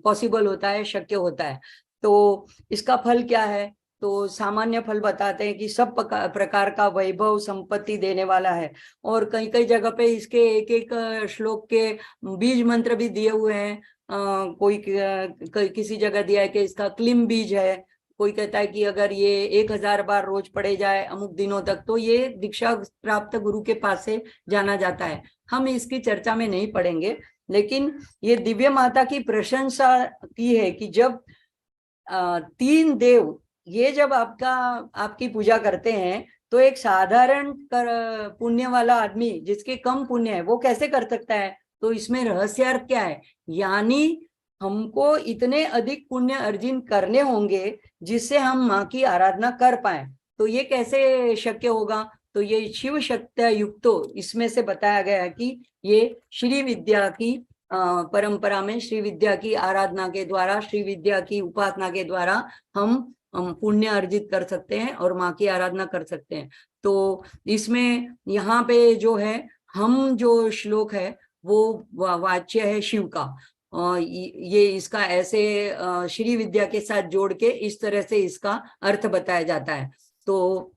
पॉसिबल होता है, शक्य होता है। तो इसका फल क्या है? तो सामान्य फल बताते हैं कि सब प्रकार का वैभव संपत्ति देने वाला है, और कई कई जगह पे इसके एक एक श्लोक के बीज मंत्र भी दिए हुए हैं। कोई किसी जगह दिया है कि इसका क्लीम बीज है, कोई कहता है कि अगर ये 1000 बार रोज पढ़े जाए अमुक दिनों तक तो ये दीक्षा प्राप्त गुरु के पास से जाना जाता है। हम इसकी चर्चा में नहीं पढ़ेंगे, लेकिन ये दिव्य माता की प्रशंसा की है कि जब 3 देव ये जब आपकी पूजा करते हैं तो एक साधारण पुण्य वाला आदमी जिसके कम पुण्य है वो कैसे कर सकता है? तो इसमें रहस्यार्थ क्या है? यानी हमको इतने अधिक पुण्य अर्जन करने होंगे जिससे हम माँ की आराधना कर पाए। तो ये कैसे शक्य होगा? तो ये शिव शक्त्या युक्तो, इसमें से बताया गया है कि ये श्री विद्या की परंपरा में श्री विद्या की आराधना के द्वारा, श्री विद्या की उपासना के द्वारा हम पुण्य अर्जित कर सकते हैं और माँ की आराधना कर सकते हैं। तो इसमें यहाँ पे जो है, हम जो श्लोक है वो वाच्य है शिव का, ये इसका ऐसे श्री विद्या के साथ जोड़ के इस तरह से इसका अर्थ बताया जाता है। तो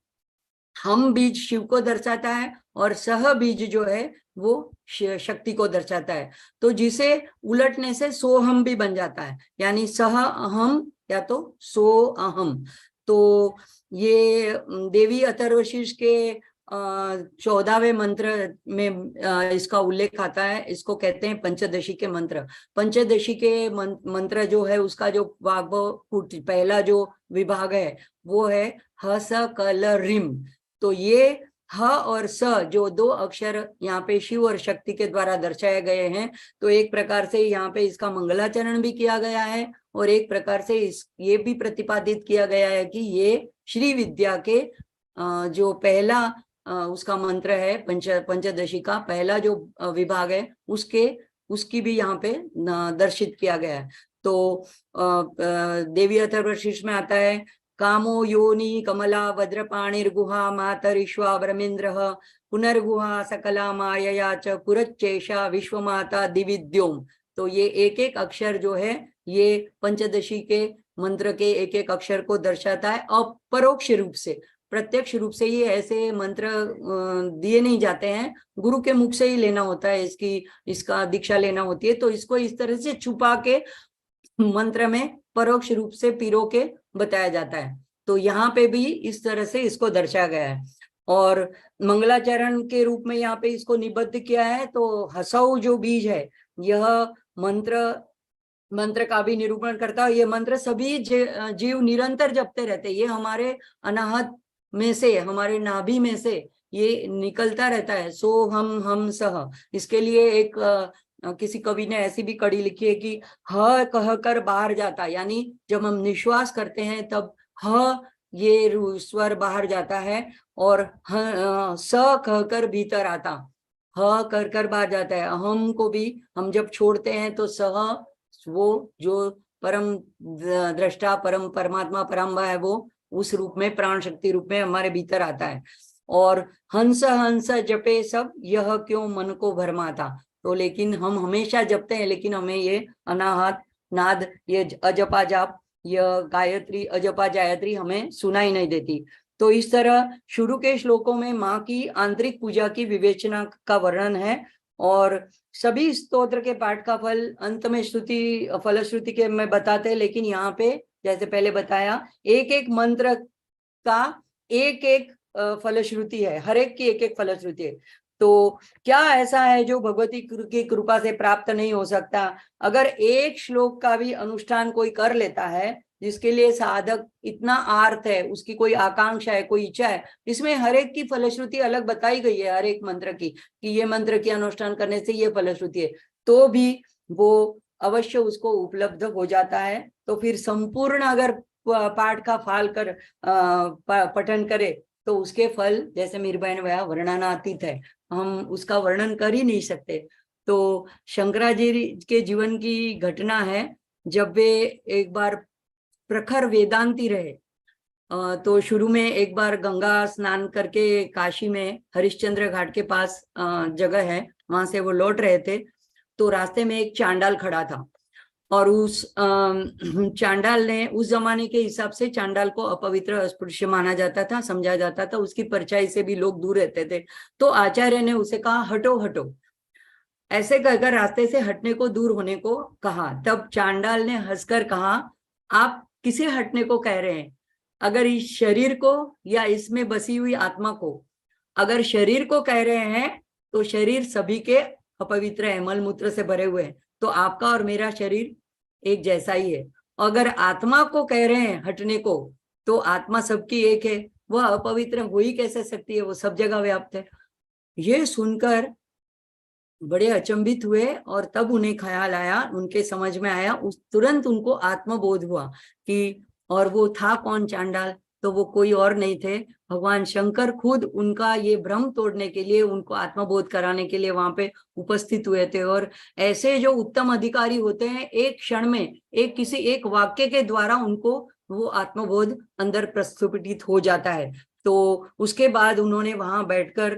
हम बीज शिव को दर्शाता है और सह बीज जो है वो शक्ति को दर्शाता है। तो जिसे उलटने से सोहम भी बन जाता है, यानी सह अहम या तो सो अहम। तो ये देवी अथर्वशीर्ष के 14वें मंत्र में इसका उल्लेख आता है। इसको कहते हैं पंचदशी के मंत्र। पंचदशी के मंत्र जो है उसका जो पहला जो विभाग है वो है ह स कल रिम। तो ये ह और स जो 2 अक्षर यहाँ पे शिव और शक्ति के द्वारा दर्शाए गए हैं, तो एक प्रकार से यहाँ पे इसका मंगलाचरण भी किया गया है और एक प्रकार से ये भी प्रतिपादित किया गया है कि ये श्री विद्या के जो पहला उसका मंत्र है, पंचदशी का पहला जो विभाग है उसकी भी यहाँ पे दर्शित किया गया है। तो देवी अथर्वशीर्ष में आता है कामो योनि कमला वज्रपाणिर्गुहा मातरिश्वा ब्रह्मेन्द्र पुनर्गुहा सकला मायया च पुरच्चेषा विश्वमाता दिविद्योम। तो ये एक एक अक्षर जो है ये पंचदशी के मंत्र के एक एक अक्षर को दर्शाता है। अपरोक्ष रूप से, प्रत्यक्ष रूप से ये ऐसे मंत्र दिए नहीं जाते हैं, गुरु के मुख से ही लेना होता है, इसका दीक्षा लेना होती है। तो इसको इस तरह से छुपा के मंत्र में परोक्ष रूप से पिरो के बताया जाता है। तो यहाँ पे भी इस तरह से इसको दर्शाया गया है। और मंगलाचरण के रूप में यहाँ पे इसको निबद्ध किया है। तो हसौ जो बीज है यह मंत्र का भी निरूपण करता है। ये मंत्र सभी जीव निरंतर जपते रहते हैं। ये हमारे अनाहत में से, हमारे नाभि में से ये निकलता रहता है। सो हम सह। इसके लिए एक किसी कवि ने ऐसी भी कड़ी लिखी है कि ह कह कर बाहर जाता, यानी जब हम निश्वास करते हैं तब ह ये स्वर बाहर जाता है और स कह कर भीतर आता, ह कर बाहर जाता है। अहम को भी हम जब छोड़ते हैं तो सह, वो जो परम दृष्टा परम परमात्मा परम है वो उस रूप में प्राण शक्ति रूप में हमारे भीतर आता है। और हंस हंस जपे सब यह क्यों मन को भरमाता। तो लेकिन हम हमेशा जपते हैं लेकिन हमें ये अनाहत नाद, ये अजपा जाप, यह गायत्री अजपा जायत्री हमें सुनाई नहीं देती। तो इस तरह शुरू के श्लोकों में माँ की आंतरिक पूजा की विवेचना का वर्णन है और सभी स्तोत्र के पाठ का फल अंत में श्रुति फलश्रुति के में बताते हैं, लेकिन यहाँ पे जैसे पहले बताया, एक एक मंत्र का एक एक फलश्रुति है, हर एक की एक एक फलश्रुति है। तो क्या ऐसा है जो भगवती की कृपा से प्राप्त नहीं हो सकता? अगर एक श्लोक का भी अनुष्ठान कोई कर लेता है, जिसके लिए साधक इतना आर्त है, उसकी कोई आकांक्षा है, कोई इच्छा है, इसमें हर एक की फलश्रुति अलग बताई गई है, हर एक मंत्र की, कि ये मंत्र की अनुष्ठान करने से ये फलश्रुति है, तो भी वो अवश्य उसको उपलब्ध हो जाता है। तो फिर संपूर्ण अगर पाठ का फाल कर पठन करे तो उसके फल, जैसे मीरबाई वह वर्णनातीत है, हम उसका वर्णन कर ही नहीं सकते। तो शंकराचार्य के जीवन की घटना है, जब वे एक बार प्रखर वेदांती रहे, तो शुरू में एक बार गंगा स्नान करके काशी में हरिश्चंद्र घाट के पास जगह है, वहां से वो लौट रहे थे, तो रास्ते में एक चांडाल खड़ा था, और उस चांडाल ने, उस जमाने के हिसाब से चांडाल को अपवित्र अस्पृश्य माना जाता था, समझा जाता था, उसकी परछाई से भी लोग दूर रहते थे। तो आचार्य ने उसे कहा हटो हटो, ऐसे कहकर रास्ते से हटने को, दूर होने को कहा। तब चांडाल ने हंसकर कहा, आप किसे हटने को कह रहे हैं? अगर इस शरीर को या इसमें बसी हुई आत्मा को, अगर शरीर को कह रहे हैं तो शरीर सभी के अपवित्र है, मलमूत्र से भरे हुए हैं, तो आपका और मेरा शरीर एक जैसा ही है। अगर आत्मा को कह रहे हैं हटने को, तो आत्मा सबकी एक है, वह अपवित्र हो ही कैसे सकती है, वो सब जगह व्याप्त है। ये सुनकर बड़े अचंभित हुए, और तब उन्हें ख्याल आया, उनके समझ में आया, उस तुरंत उनको आत्मबोध हुआ कि, और वो था कौन चांडाल? तो वो कोई और नहीं थे, भगवान शंकर खुद उनका ये भ्रम तोड़ने के लिए, उनको आत्मबोध कराने के लिए वहां पे उपस्थित हुए थे। और ऐसे जो उत्तम अधिकारी होते हैं, एक क्षण में, एक किसी एक वाक्य के द्वारा उनको वो आत्मबोध अंदर प्रस्फुटित हो जाता है। तो उसके बाद उन्होंने वहां बैठकर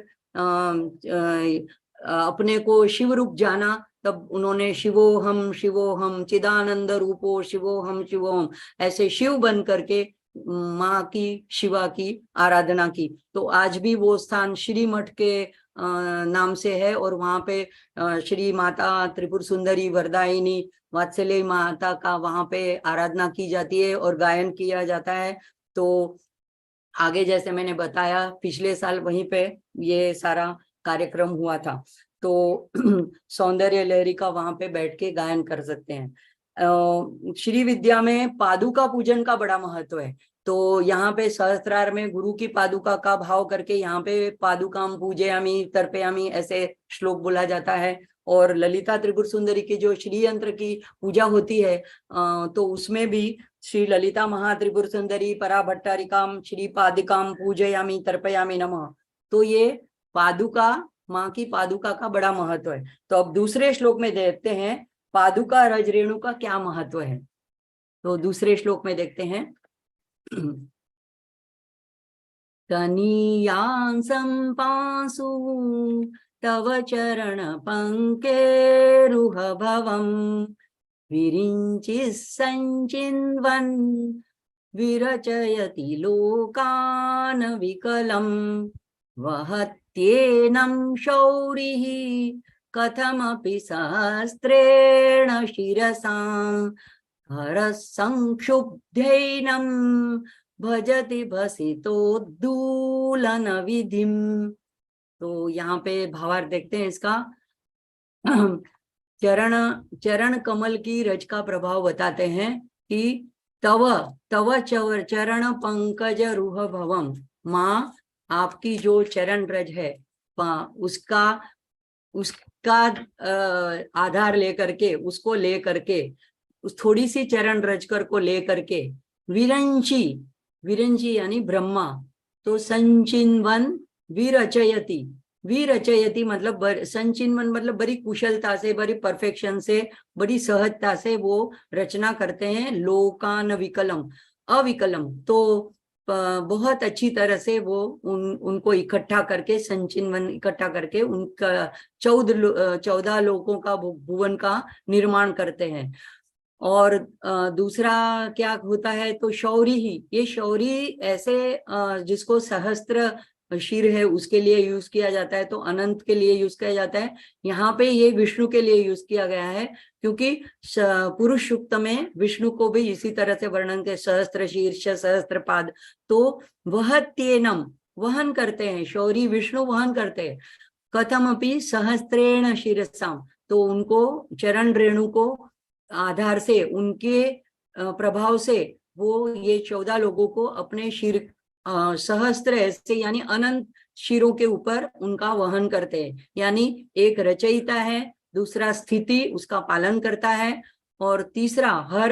अपने को शिव रूप जाना। तब उन्होंने शिवोहम चिदानंद रूपो शिवोहम शिवोहम, ऐसे शिव बन करके माँ की, शिवा की आराधना की। तो आज भी वो स्थान श्री मठ के नाम से है, और वहां पे श्री माता त्रिपुर सुंदरी वरदायिनी वात्सल्य माता का वहां पे आराधना की जाती है और गायन किया जाता है। तो आगे जैसे मैंने बताया, पिछले साल वहीं पे ये सारा कार्यक्रम हुआ था। तो सौंदर्य लहरी का वहां पे बैठ के गायन कर सकते हैं। श्री विद्या में पादुका पूजन का बड़ा महत्व है। तो यहाँ पे सहस्त्रार में गुरु की पादुका का भाव करके यहाँ पे पादुकाम पूजयामी तर्पयामी ऐसे श्लोक बोला जाता है। और ललिता त्रिपुर सुंदरी की जो श्री यंत्र की पूजा होती है, तो उसमें भी श्री ललिता महात्रिपुर सुंदरी परा भट्टारिकाम श्री पादिकाम पूजयामी तर्पयामी नमः। तो ये पादुका, माँ की पादुका का बड़ा महत्व है। तो अब दूसरे श्लोक में देखते हैं पादुका रज रेणु का क्या महत्व है। तो दूसरे श्लोक में देखते हैं, तनीयां संपासु तव चरण पंकेरुह भवम विरिञ्चिः सञ्चिन्वन् विरचयति लोकान् विकलम् वहत्येनं शौरिः कथमपि सहस्रेण शिरसां हरः संक्षुब्धैनं भजति भसितोद्दूलन विधिम्। तो यहाँ पे भावार्थ देखते हैं इसका। चरण कमल की रज का प्रभाव बताते हैं कि तव चरण पंकज रूह भवम, माँ आपकी जो चरण रज है, उसका आधार लेकर के, उसको लेकर के, उस थोड़ी सी चरण रजकर को लेकर के, विरंची यानी ब्रह्मा, तो संचिन्वन विरचयति, विरचयति मतलब संचिन्वन मतलब बड़ी कुशलता से, बड़ी परफेक्शन से, बड़ी सहजता से वो रचना करते हैं। लोकान विकलम, अविकलम, तो बहुत अच्छी तरह से वो उनको इकट्ठा करके, संचिन्वन इकट्ठा करके उनका 14 लोकों का भुवन का निर्माण करते हैं। और दूसरा क्या होता है, तो शौरी ही, ये शौरी ऐसे जिसको सहस्त्र शिर है उसके लिए यूज किया जाता है, तो अनंत के लिए यूज किया जाता है। यहाँ पे ये विष्णु के लिए यूज किया गया है, क्योंकि पुरुष सूक्त में विष्णु को भी इसी तरह से वर्णन के सहस्त्र शीर्ष सहस्त्र पाद, तो वह तेनम वहन करते हैं, शौरी विष्णु वहन करते हैं। कथमपि सहस्त्रेण शिरसाम, तो उनको चरण रेणु को आधार से, उनके प्रभाव से वो ये 14 लोगों को अपने शिर सहस्त्र ऐसे यानी अनंत शिरों के ऊपर उनका वहन करते हैं। यानी एक रचयिता है, दूसरा स्थिति उसका पालन करता है, और तीसरा हर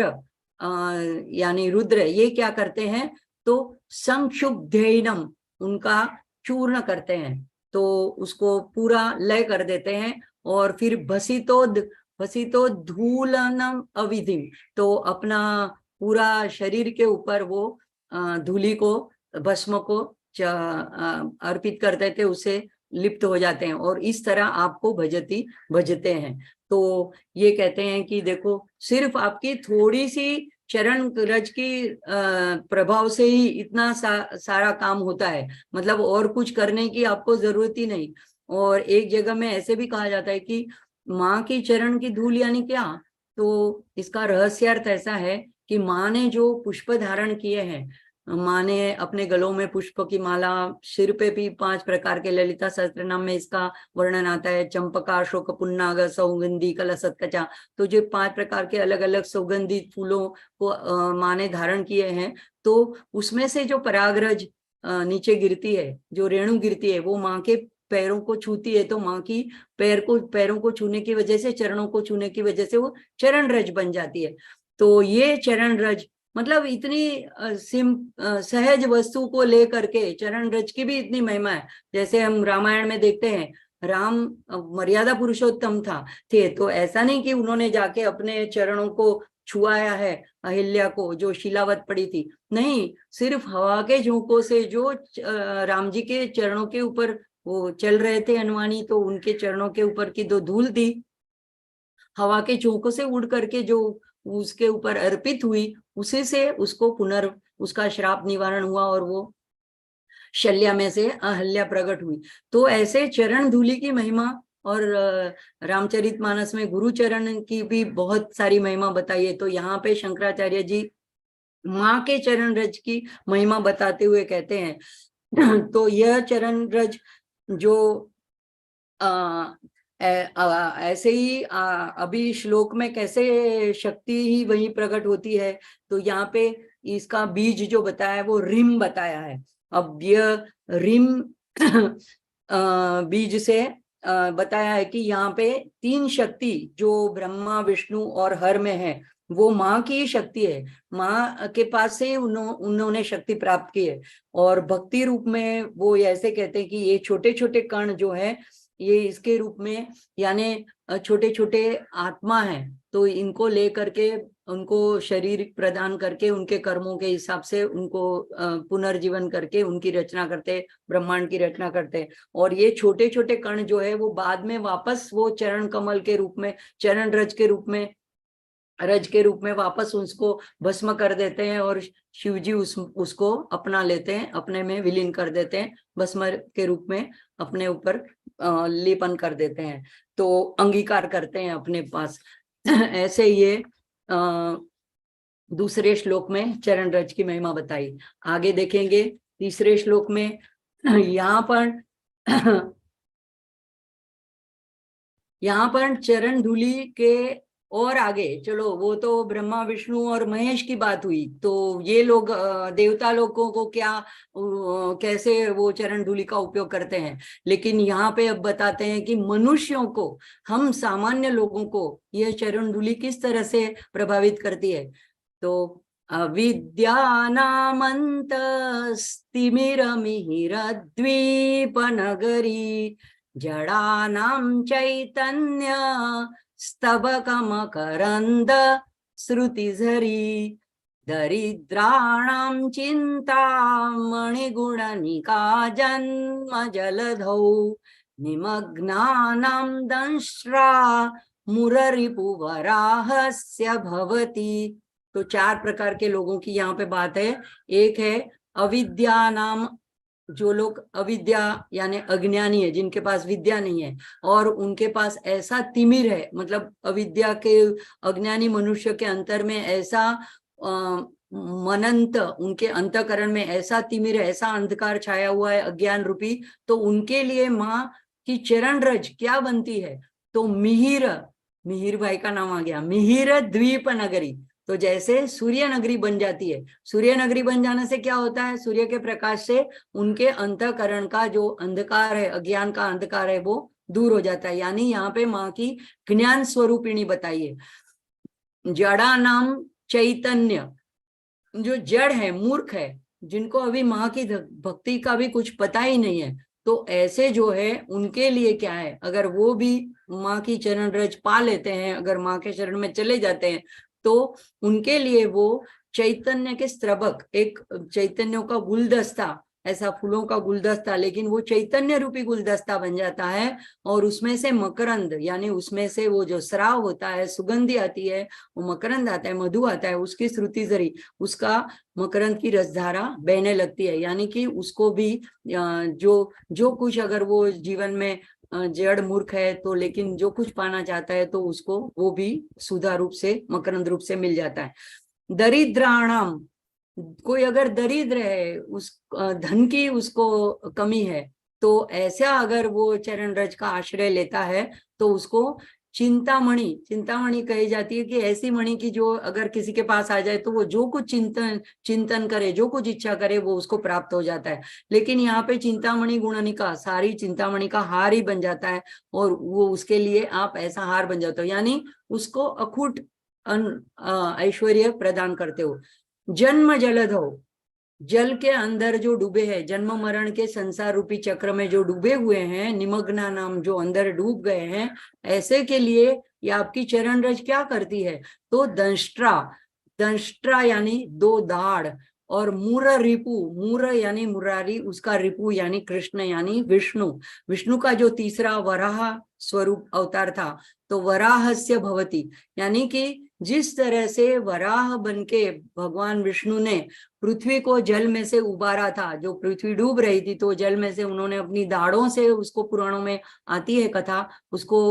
यानी रुद्र ये क्या करते हैं, तो संक्षुब्धेनम उनका चूर्ण करते हैं, तो उसको पूरा लय कर देते हैं। और फिर भसितोद्धूलनम अविधिम, तो अपना पूरा शरीर के ऊपर वो धूलि को, भस्म को अर्पित कर देते, उससे लिप्त हो जाते हैं, और इस तरह आपको भजते हैं। तो ये कहते हैं कि देखो, सिर्फ आपकी थोड़ी सी चरण रज की प्रभाव से ही इतना सारा काम होता है, मतलब और कुछ करने की आपको जरूरत ही नहीं। और एक जगह में ऐसे भी कहा जाता है कि माँ की चरण की धूल यानी क्या, तो इसका रहस्यार्थ ऐसा है कि माँ ने जो पुष्प धारण किए हैं, माँ ने अपने गलों में पुष्प की माला, सिर पे भी 5 प्रकार के, ललिता सहस्त्र नाम में इसका वर्णन आता है, चंपका, अशोक, पुन्नाग, सौगंधी, कलशत्कचा, तो जो 5 प्रकार के अलग अलग सुगंधित फूलों को माँ ने धारण किए हैं, तो उसमें से जो परागरज नीचे गिरती है, जो रेणु गिरती है, वो माँ के पैरों को छूती है, तो माँ की पैरों को छूने की वजह से, चरणों को छूने की वजह से वो चरण रज बन जाती है। तो ये चरण रज मतलब इतनी सहज वस्तु को लेकर के चरण रज की भी इतनी महिमा है। जैसे हम रामायण में देखते हैं, राम मर्यादा पुरुषोत्तम थे, तो ऐसा नहीं कि उन्होंने जाके अपने चरणों को छुआया है अहिल्या को जो शिलावत पड़ी थी, नहीं, सिर्फ हवा के झोंकों से जो राम जी के चरणों के ऊपर वो चल रहे थे हनुमानी, तो उनके चरणों के ऊपर की दो धूल थी, हवा के झोंकों से उड़ करके जो उसके ऊपर अर्पित हुई, उसी से उसको उसका श्राप निवारण हुआ और वो शल्या में से अहल्या प्रकट हुई। तो ऐसे चरण धूलि की महिमा, और रामचरितमानस में गुरु चरण की भी बहुत सारी महिमा बताई है। तो यहाँ पे शंकराचार्य जी माँ के चरण रज की महिमा बताते हुए कहते हैं, तो यह चरण रज जो ऐसे ही अभी श्लोक में कैसे शक्ति ही वहीं प्रकट होती है, तो यहाँ पे इसका बीज जो बताया है वो रिम बताया है। अब यह रिम बीज से बताया है कि यहाँ पे 3 शक्ति जो ब्रह्मा, विष्णु और हर में है, वो माँ की शक्ति है। माँ के पास से उन्होंने शक्ति प्राप्त की है, और भक्ति रूप में वो ऐसे कहते हैं कि ये छोटे छोटे कण जो है, ये इसके रूप में, यानी छोटे छोटे आत्मा है, तो इनको लेकर के उनको शरीर प्रदान करके उनके कर्मों के हिसाब से उनको पुनर्जीवन करके उनकी रचना करते, ब्रह्मांड की रचना करते। और ये छोटे छोटे कण जो है वो बाद में वापस वो चरण कमल के रूप में, चरण रज के रूप में वापस उसको भस्म कर देते हैं, और शिवजी उसको अपना लेते हैं, अपने में विलीन कर देते हैं, भस्म के रूप में अपने ऊपर लेपन कर देते हैं, तो अंगीकार करते हैं अपने पास। ऐसे ये दूसरे श्लोक में चरण रज की महिमा बताई। आगे देखेंगे तीसरे श्लोक में, यहाँ पर चरण धूलि के और आगे चलो, वो तो ब्रह्मा, विष्णु और महेश की बात हुई, तो ये लोग देवता लोगों को क्या कैसे वो चरण धूलि का उपयोग करते हैं। लेकिन यहाँ पे अब बताते हैं कि मनुष्यों को, हम सामान्य लोगों को यह चरण धूलि किस तरह से प्रभावित करती है। तो अविद्यानामन्तस्तिमिरमिहिरद्वीपनगरी जडानां चैतन्य स्तबकमकरन्द श्रुतिझरी दरिद्राणां चिन्तामणिगुणनिका जन्म जलधौ निमग्नानां दंष्ट्रा मुररिपुवराहस्य भवति। तो 4 प्रकार के लोगों की यहाँ पे बात है। एक है अविद्या नाम जो लोग अविद्या यानी अज्ञानी है, जिनके पास विद्या नहीं है और उनके पास ऐसा तिमिर है, मतलब अविद्या के अज्ञानी मनुष्य के अंतर में ऐसा मनंत, उनके अंतकरण में ऐसा तिमिर, ऐसा अंधकार छाया हुआ है अज्ञान रूपी, तो उनके लिए माँ की चरण रज क्या बनती है? तो मिहिर, मिहिर भाई का नाम आ गया, मिहिर द्वीप नगरी। तो जैसे सूर्य नगरी बन जाती है, सूर्य नगरी बन जाने से क्या होता है? सूर्य के प्रकाश से उनके अंतःकरण का जो अंधकार है, अज्ञान का अंधकार है, वो दूर हो जाता है। यानी यहाँ पे माँ की ज्ञान स्वरूपिणी बताइए। जड़ा नाम चैतन्य, जो जड़ है, मूर्ख है, जिनको अभी माँ की भक्ति का भी कुछ पता ही नहीं है, तो ऐसे जो है उनके लिए क्या है, अगर वो भी माँ की चरण रज पा लेते हैं, अगर माँ के चरण में चले जाते हैं, तो उनके लिए वो चैतन्य के स्त्रबक, एक चैतन्यों का गुलदस्ता, ऐसा फूलों का गुलदस्ता, लेकिन वो चैतन्य रूपी गुलदस्ता बन जाता है और उसमें से मकरंद, यानी उसमें से वो जो स्राव होता है, सुगंधी आती है, वो मकरंद आता है, मधु आता है, उसकी श्रुति जरी, उसका मकरंद की रसधारा बहने लगती है। यानी कि उसको भी जो कुछ, अगर वो जीवन में जड़ मूर्ख है तो, लेकिन जो कुछ पाना चाहता है तो उसको वो भी सुधा रूप से, मकरंद रूप से मिल जाता है। दरिद्राणाम, कोई अगर दरिद्र है, उस धन की उसको कमी है, तो ऐसा अगर वो चरण रज का आश्रय लेता है तो उसको चिंतामणि, चिंतामणि कही जाती है कि ऐसी मणि की जो अगर किसी के पास आ जाए तो वो जो कुछ चिंतन करे, जो कुछ इच्छा करे, वो उसको प्राप्त हो जाता है। लेकिन यहाँ पे चिंतामणि गुणनिका, सारी चिंतामणि का हार ही बन जाता है और वो उसके लिए आप ऐसा हार बन जाते हो, यानी उसको अखूट ऐश्वर्य प्रदान करते हो। जन्म जलधो, जल के अंदर जो डूबे हैं, जन्म मरण के संसार रूपी चक्र में जो डूबे हुए हैं, निमग्ना नाम, जो अंदर डूब गए हैं, ऐसे के लिए ये आपकी चरण रज क्या करती है? तो दंष्ट्रा, दंष्ट्रा यानी दो दाढ़, और मूर रिपु, मूर यानी मुरारी, उसका रिपु यानी कृष्ण यानी विष्णु, विष्णु का जो तीसरा वराह स्वरूप अवतार था, तो वराहस्य भवती, यानी कि जिस तरह से वराह बनके भगवान विष्णु ने पृथ्वी को जल में से उबारा था, जो पृथ्वी डूब रही थी तो जल में से उन्होंने अपनी दाढ़ों से, उसको पुराणों में आती है कथा, उसको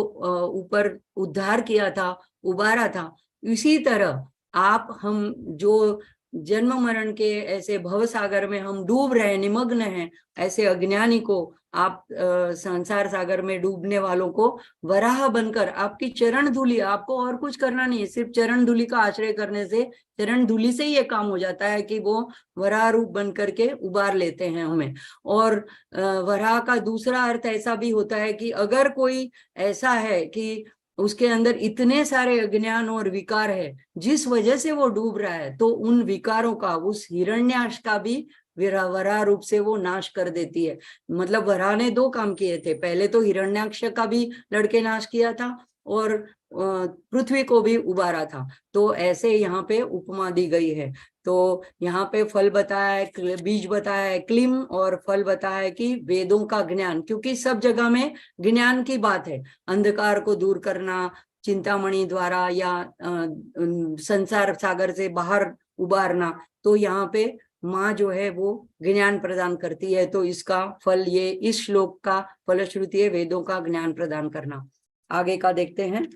ऊपर उद्धार किया था, उबारा था। इसी तरह आप, हम जो जन्म मरण के ऐसे भव सागर में हम डूब रहे, निमग्न हैं, ऐसे अज्ञानी को आप संसार सागर में डूबने वालों को वराह बनकर आपकी चरण धूलि, आपको और कुछ करना नहीं है, सिर्फ चरण धूलि का आश्रय करने से, चरण धूलि से ही ये काम हो जाता है कि वो वराह रूप बन करके उबार लेते हैं हमें। और वराह का दूसरा अर्थ ऐसा भी होता है कि अगर कोई ऐसा है कि उसके अंदर इतने सारे अज्ञान और विकार है जिस वजह से वो डूब रहा है, तो उन विकारों का, उस हिरण्याक्ष का भी वराह रूप से वो नाश कर देती है। मतलब वराह ने दो काम किए थे, पहले तो हिरण्याक्ष का भी लड़के नाश किया था और पृथ्वी को भी उबारा था। तो ऐसे यहाँ पे उपमा दी गई है। तो यहाँ पे फल बताया है, बीज बताया है क्लीम, और फल बताया है कि वेदों का ज्ञान, क्योंकि सब जगह में ज्ञान की बात है, अंधकार को दूर करना चिंतामणि द्वारा या संसार सागर से बाहर उबारना, तो यहाँ पे माँ जो है वो ज्ञान प्रदान करती है। तो इसका फल, ये इस श्लोक का फलश्रुति है, वेदों का ज्ञान प्रदान करना। आगे का देखते हैं।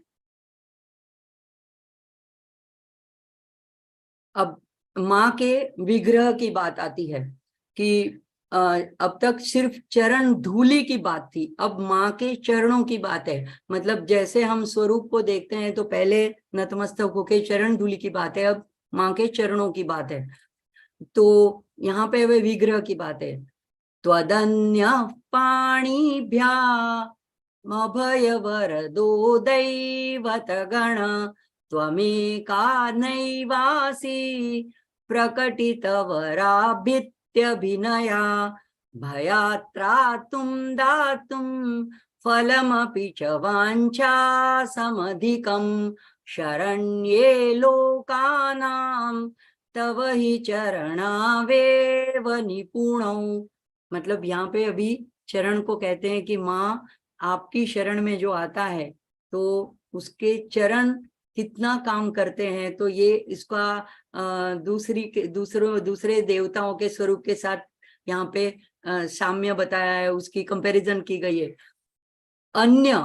अब माँ के विग्रह की बात आती है कि अब तक सिर्फ चरण धूलि की बात थी, अब माँ के चरणों की बात है। मतलब जैसे हम स्वरूप को देखते हैं तो पहले नतमस्तक होके चरण धूलि की बात है, अब माँ के चरणों की बात है। तो यहाँ पे वे विग्रह की बात है। त्वदन्य पाणिभ्या अभय वरदो दैवत गण त्वमेका नैवासी प्रकटित वराभित्यभिनया भयात्रातुं दातुं फलमपि च वाञ्छा समधिकं शरण्ये लोकानां तव ही चरणावेव निपुणौ। मतलब यहाँ पे अभी चरण को कहते हैं कि माँ आपकी शरण में जो आता है तो उसके चरण कितना काम करते हैं। तो ये इसका दूसरे देवताओं के स्वरूप के साथ यहाँ पे साम्य बताया है, उसकी कंपैरिजन की गई है। अन्य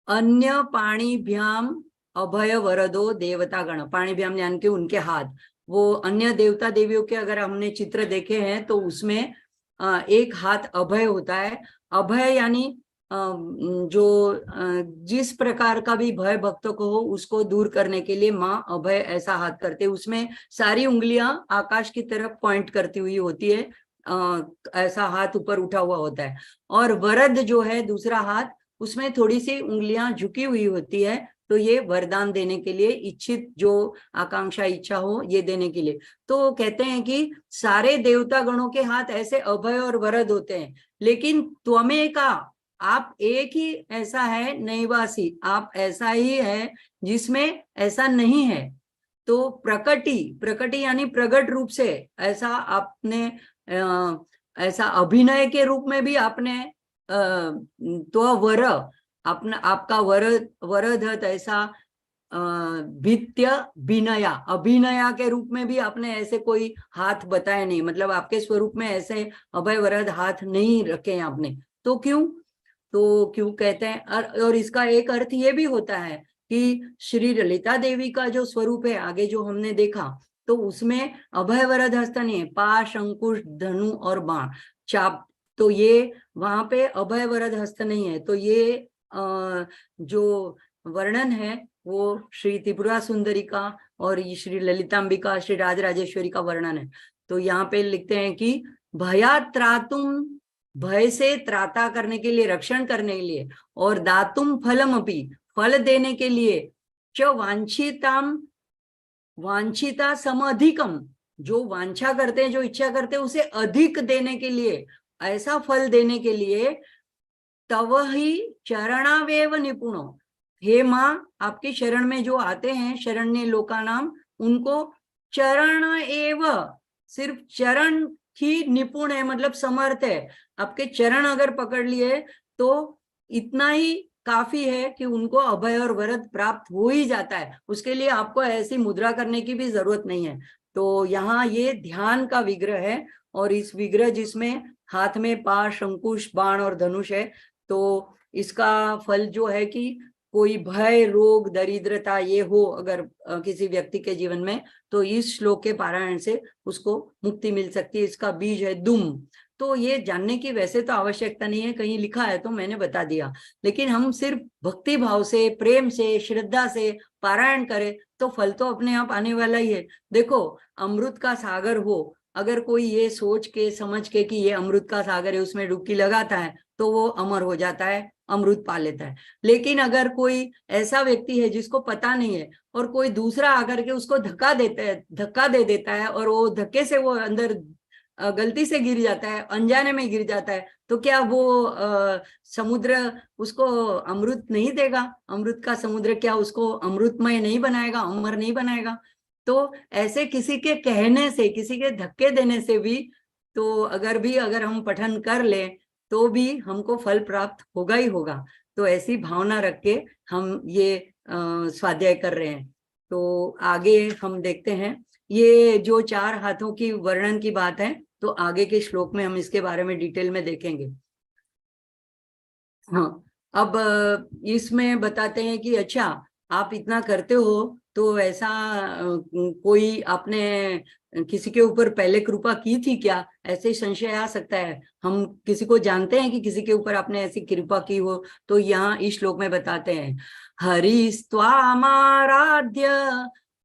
अन्य पाणिभ्याम अभय वरदो देवता गण, पाणिभ्याम यानी कि उनके हाथ, वो अन्य देवता देवियों के अगर हमने चित्र देखे हैं तो उसमें एक हाथ अभय होता है। अभय यानी जो जिस प्रकार का भी भय भक्तों को हो उसको दूर करने के लिए माँ अभय ऐसा हाथ करते, उसमें सारी उंगलियां आकाश की तरफ पॉइंट करती हुई होती है, ऐसा हाथ ऊपर उठा हुआ होता है। और वरद जो है दूसरा हाथ, उसमें थोड़ी सी उंगलियां झुकी हुई होती है, तो ये वरदान देने के लिए, इच्छित जो आकांक्षा इच्छा हो ये देने के लिए। तो कहते हैं कि सारे देवता गणों के हाथ ऐसे अभय और वरद होते हैं, लेकिन त्वमेका, आप एक ही ऐसा है, नैवासी, आप ऐसा ही है जिसमें ऐसा नहीं है। तो प्रकटी यानी प्रगट रूप से, ऐसा आपने ऐसा अभिनय के रूप में भी आपने तो वर अपना आपका वरदत ऐसा भित्य विनया, अभिनया के रूप में भी आपने ऐसे कोई हाथ बताए नहीं, मतलब आपके स्वरूप में ऐसे अभय वरद हाथ नहीं रखे हैं आपने। तो क्यों कहते हैं, और इसका एक अर्थ ये भी होता है कि श्री ललिता देवी का जो स्वरूप है आगे जो हमने देखा, तो उसमें अभय वरद हस्त नहीं है, पाश अंकुश धनु और बाण चाप, तो ये वहां पे अभय वरद हस्त नहीं है। तो ये जो वर्णन है वो श्री त्रिपुरा सुंदरी का और श्री ललितांबिका, श्री राजराजेश्वरी का वर्णन है। तो यहाँ पे लिखते हैं कि भयात्रातुम, भय से त्राता करने के लिए, रक्षण करने के लिए, और दातुम फलम अपि, फल देने के लिए, च वांछिताम, वांछिता समधिकम, जो वांछा करते हैं, जो इच्छा करते हैं उसे अधिक देने के लिए, ऐसा फल देने के लिए, तव ही चरणावेव निपुणो, हे माँ आपके शरण में जो आते हैं, शरण्य लोका नाम, उनको चरण एव, सिर्फ चरण ही निपुण है, मतलब समर्थ है। आपके चरण अगर पकड़ लिए तो इतना ही काफी है कि उनको अभय और वरद प्राप्त हो ही जाता है, उसके लिए आपको ऐसी मुद्रा करने की भी जरूरत नहीं है। तो यहाँ ये ध्यान का विग्रह है, और इस विग्रह जिसमें हाथ में पाश अंकुश बाण और धनुष है, तो इसका फल जो है कि कोई भय रोग दरिद्रता ये हो अगर किसी व्यक्ति के जीवन में, तो इस श्लोक के पारायण से उसको मुक्ति मिल सकती है। इसका बीज है दुम। तो ये जानने की वैसे तो आवश्यकता नहीं है, कहीं लिखा है तो मैंने बता दिया, लेकिन हम सिर्फ भक्ति भाव से, प्रेम से, श्रद्धा से पारायण करें तो फल तो अपने आप आने वाला ही है। देखो अमृत का सागर हो, अगर कोई ये सोच के समझ के कि ये अमृत का सागर है, उसमें डुबकी लगाता है तो वो अमर हो जाता है, अमृत पा लेता है। लेकिन अगर कोई ऐसा व्यक्ति है जिसको पता नहीं है और कोई दूसरा आकर के उसको धक्का दे देता है और वो धक्के से वो अंदर गलती से गिर जाता है, अनजाने में गिर जाता है, तो क्या वो समुद्र उसको अमृत नहीं देगा? अमृत का समुद्र क्या उसको अमृतमय नहीं बनाएगा, अमर नहीं बनाएगा? तो ऐसे किसी के कहने से, किसी के धक्के देने से भी, तो अगर हम पठन कर ले तो भी हमको फल प्राप्त होगा ही होगा। तो ऐसी भावना रख के हम ये स्वाध्याय कर रहे हैं। तो आगे हम देखते हैं, ये जो 4 हाथों की वर्णन की बात है, तो आगे के श्लोक में हम इसके बारे में डिटेल में देखेंगे। हाँ, अब इसमें बताते हैं कि अच्छा आप इतना करते हो तो ऐसा कोई आपने किसी के ऊपर पहले कृपा की थी क्या, ऐसे संशय आ सकता है। हम किसी को जानते हैं कि किसी के ऊपर आपने ऐसी कृपा की हो, तो यहाँ इस श्लोक में बताते हैं, हरिस्त्वामाराध्य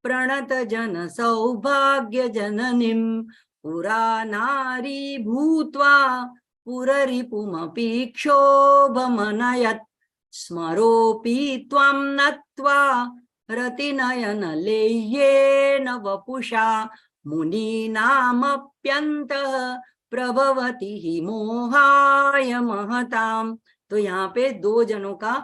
प्रणत जन सौभाग्य जननीम पुरा नारी भूत्वा पुररिपुमपि क्षोभमनयत् स्मरोऽपि त्वां नत्वा रतिनयन लेयेन वपुषा मुनीनामप्यन्तः प्रभवति हि मोहाय महताम। तो यहाँ पे 2 जनों का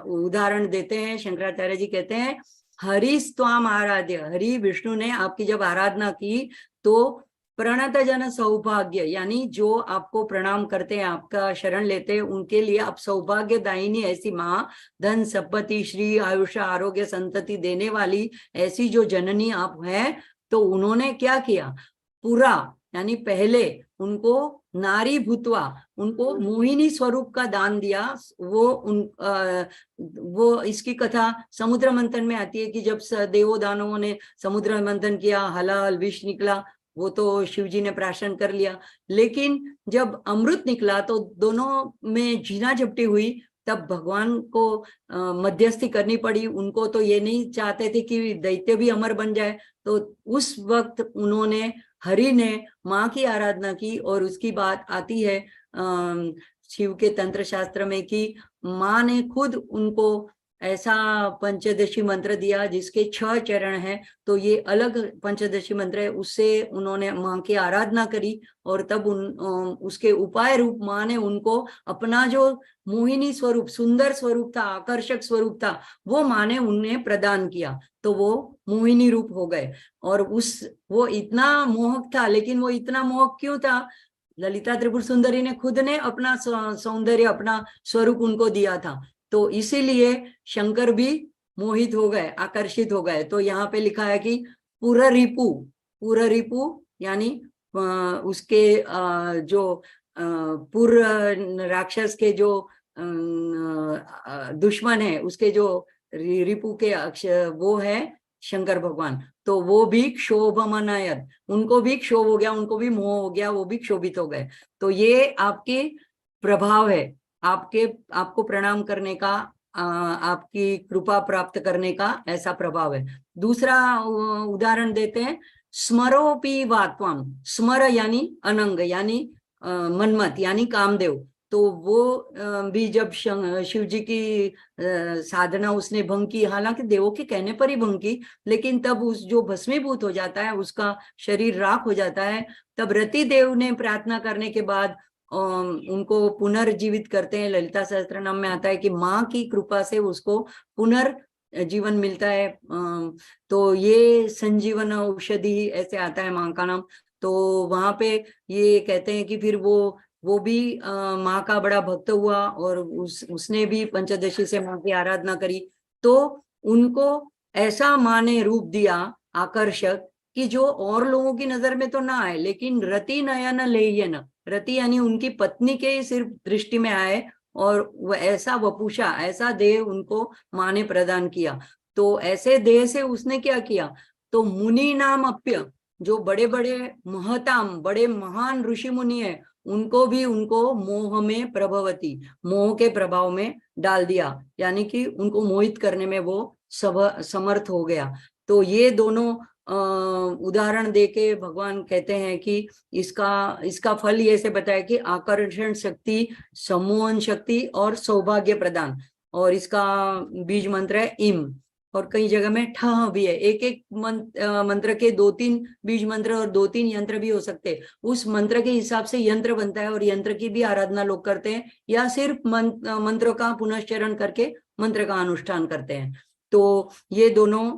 उदाहरण देते हैं शंकराचार्य जी। कहते हैं हरिस्त्वाम आराध्य, हरि विष्णु ने आपकी जब आराधना की तो प्रणत जन सौभाग्य, यानी जो आपको प्रणाम करते हैं, आपका शरण लेते हैं, उनके लिए आप सौभाग्यदायिनी ऐसी माँ, धन संपत्ति श्री आयुष आरोग्य संतति देने वाली ऐसी जो जननी आप हैं, तो उन्होंने क्या किया, पूरा यानी पहले उनको नारी भूतवा, उनको मोहिनी स्वरूप का दान दिया। वो इसकी कथा समुद्र मंथन में आती है कि जब देवो दानवों ने समुद्र मंथन किया, हलाल विष निकला, वो तो शिव जी ने प्राशन कर लिया। लेकिन जब अमृत निकला तो दोनों में झीना झपटी हुई, तब भगवान को मध्यस्थी करनी पड़ी। उनको तो ये नहीं चाहते थे कि दैत्य भी अमर बन जाए, तो उस वक्त उन्होंने, हरि ने माँ की आराधना की। और उसकी बात आती है शिव के तंत्र शास्त्र में कि माँ ने खुद उनको ऐसा पंचदशी मंत्र दिया जिसके 6 चरण हैं। तो ये अलग पंचदशी मंत्र है, उससे उन्होंने माँ की आराधना करी। और तब उसके उपाय रूप माँ ने उनको अपना जो मोहिनी स्वरूप, सुंदर स्वरूप था, आकर्षक स्वरूप था, वो माँ ने उन्हें प्रदान किया। तो वो मोहिनी रूप हो गए। और वो इतना मोहक था। लेकिन वो इतना मोहक क्यों था? ललिता त्रिपुर सुंदरी ने खुद ने अपना सौंदर्य, अपना स्वरूप उनको दिया था। तो इसीलिए शंकर भी मोहित हो गए, आकर्षित हो गए। तो यहाँ पे लिखा है कि पुररिपु, पुररिपु यानी उसके जो पुर राक्षस के जो दुश्मन है, उसके जो रिपु के अक्षर, वो है शंकर भगवान। तो वो भी क्षोभमनायत, उनको भी क्षोभ हो गया, उनको भी मोह हो गया, वो भी क्षोभित हो गए। तो ये आपके प्रभाव है, आपको प्रणाम करने का, आपकी कृपा प्राप्त करने का ऐसा प्रभाव है। दूसरा उदाहरण देते हैं, स्मरोपि वात्वम। स्मर यानी अनंग, यानी मनमत, यानी कामदेव। तो वो भी जब शिव जी की साधना उसने भंग की, हालांकि देवों के कहने पर ही भंग की, लेकिन तब उस जो भस्मीभूत हो जाता है, उसका शरीर राख हो जाता है, तब रति देव ने प्रार्थना करने के बाद उनको पुनर्जीवित करते हैं। ललिता सहस्त्रनाम में आता है कि माँ की कृपा से उसको पुनर्जीवन मिलता है। तो ये संजीवन औषधि ऐसे आता है माँ का नाम। तो वहां पे ये कहते हैं कि फिर वो भी माँ का बड़ा भक्त हुआ, और उसने भी पंचदशी से माँ की आराधना करी। तो उनको ऐसा माँ ने रूप दिया आकर्षक, कि जो और लोगों की नजर में तो ना आए, लेकिन रति नयन लेयन, रति यानी उनकी पत्नी के सिर्फ दृष्टि में आए। और वह ऐसा वपुषा, ऐसा देह उनको माँ ने प्रदान किया। तो ऐसे देह से उसने क्या किया? तो मुनि नाम अप्य, जो बड़े बड़े महताम, बड़े महान ऋषि मुनि है, उनको भी उनको मोह में प्रभवती, मोह के प्रभाव में डाल दिया, यानी कि उनको मोहित करने में वो समर्थ हो गया। तो ये दोनों उदाहरण देके भगवान कहते हैं कि इसका फल ये से बताया कि आकर्षण शक्ति, सम्मोहन शक्ति और सौभाग्य प्रदान। और इसका बीज मंत्र है इम, और कई जगह में ठ भी है। एक एक मंत्र के 2-3 बीज मंत्र और 2-3 यंत्र भी हो सकते हैं। उस मंत्र के हिसाब से यंत्र बनता है, और यंत्र की भी आराधना लोग करते हैं, या सिर्फ मंत्र का पुनश्चरण करके मंत्र का अनुष्ठान करते हैं। तो ये दोनों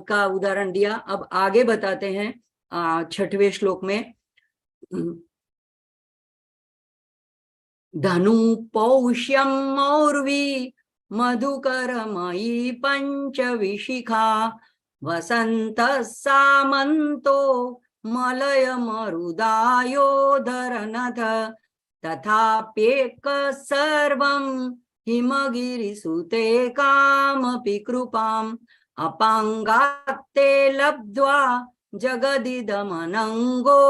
का उदाहरण दिया। अब आगे बताते हैं 6वें श्लोक में, धनु पौष्यम मौर्वी मधुकरमयी पंचविशिखा, वसंत सामंतो मलय मरुदायोधरनथ, तथाप्येक सर्वं हिमगिरिसुते कामपि कृपाम्, अपांगात्ते लब्ध्वा जगदिदमनंगो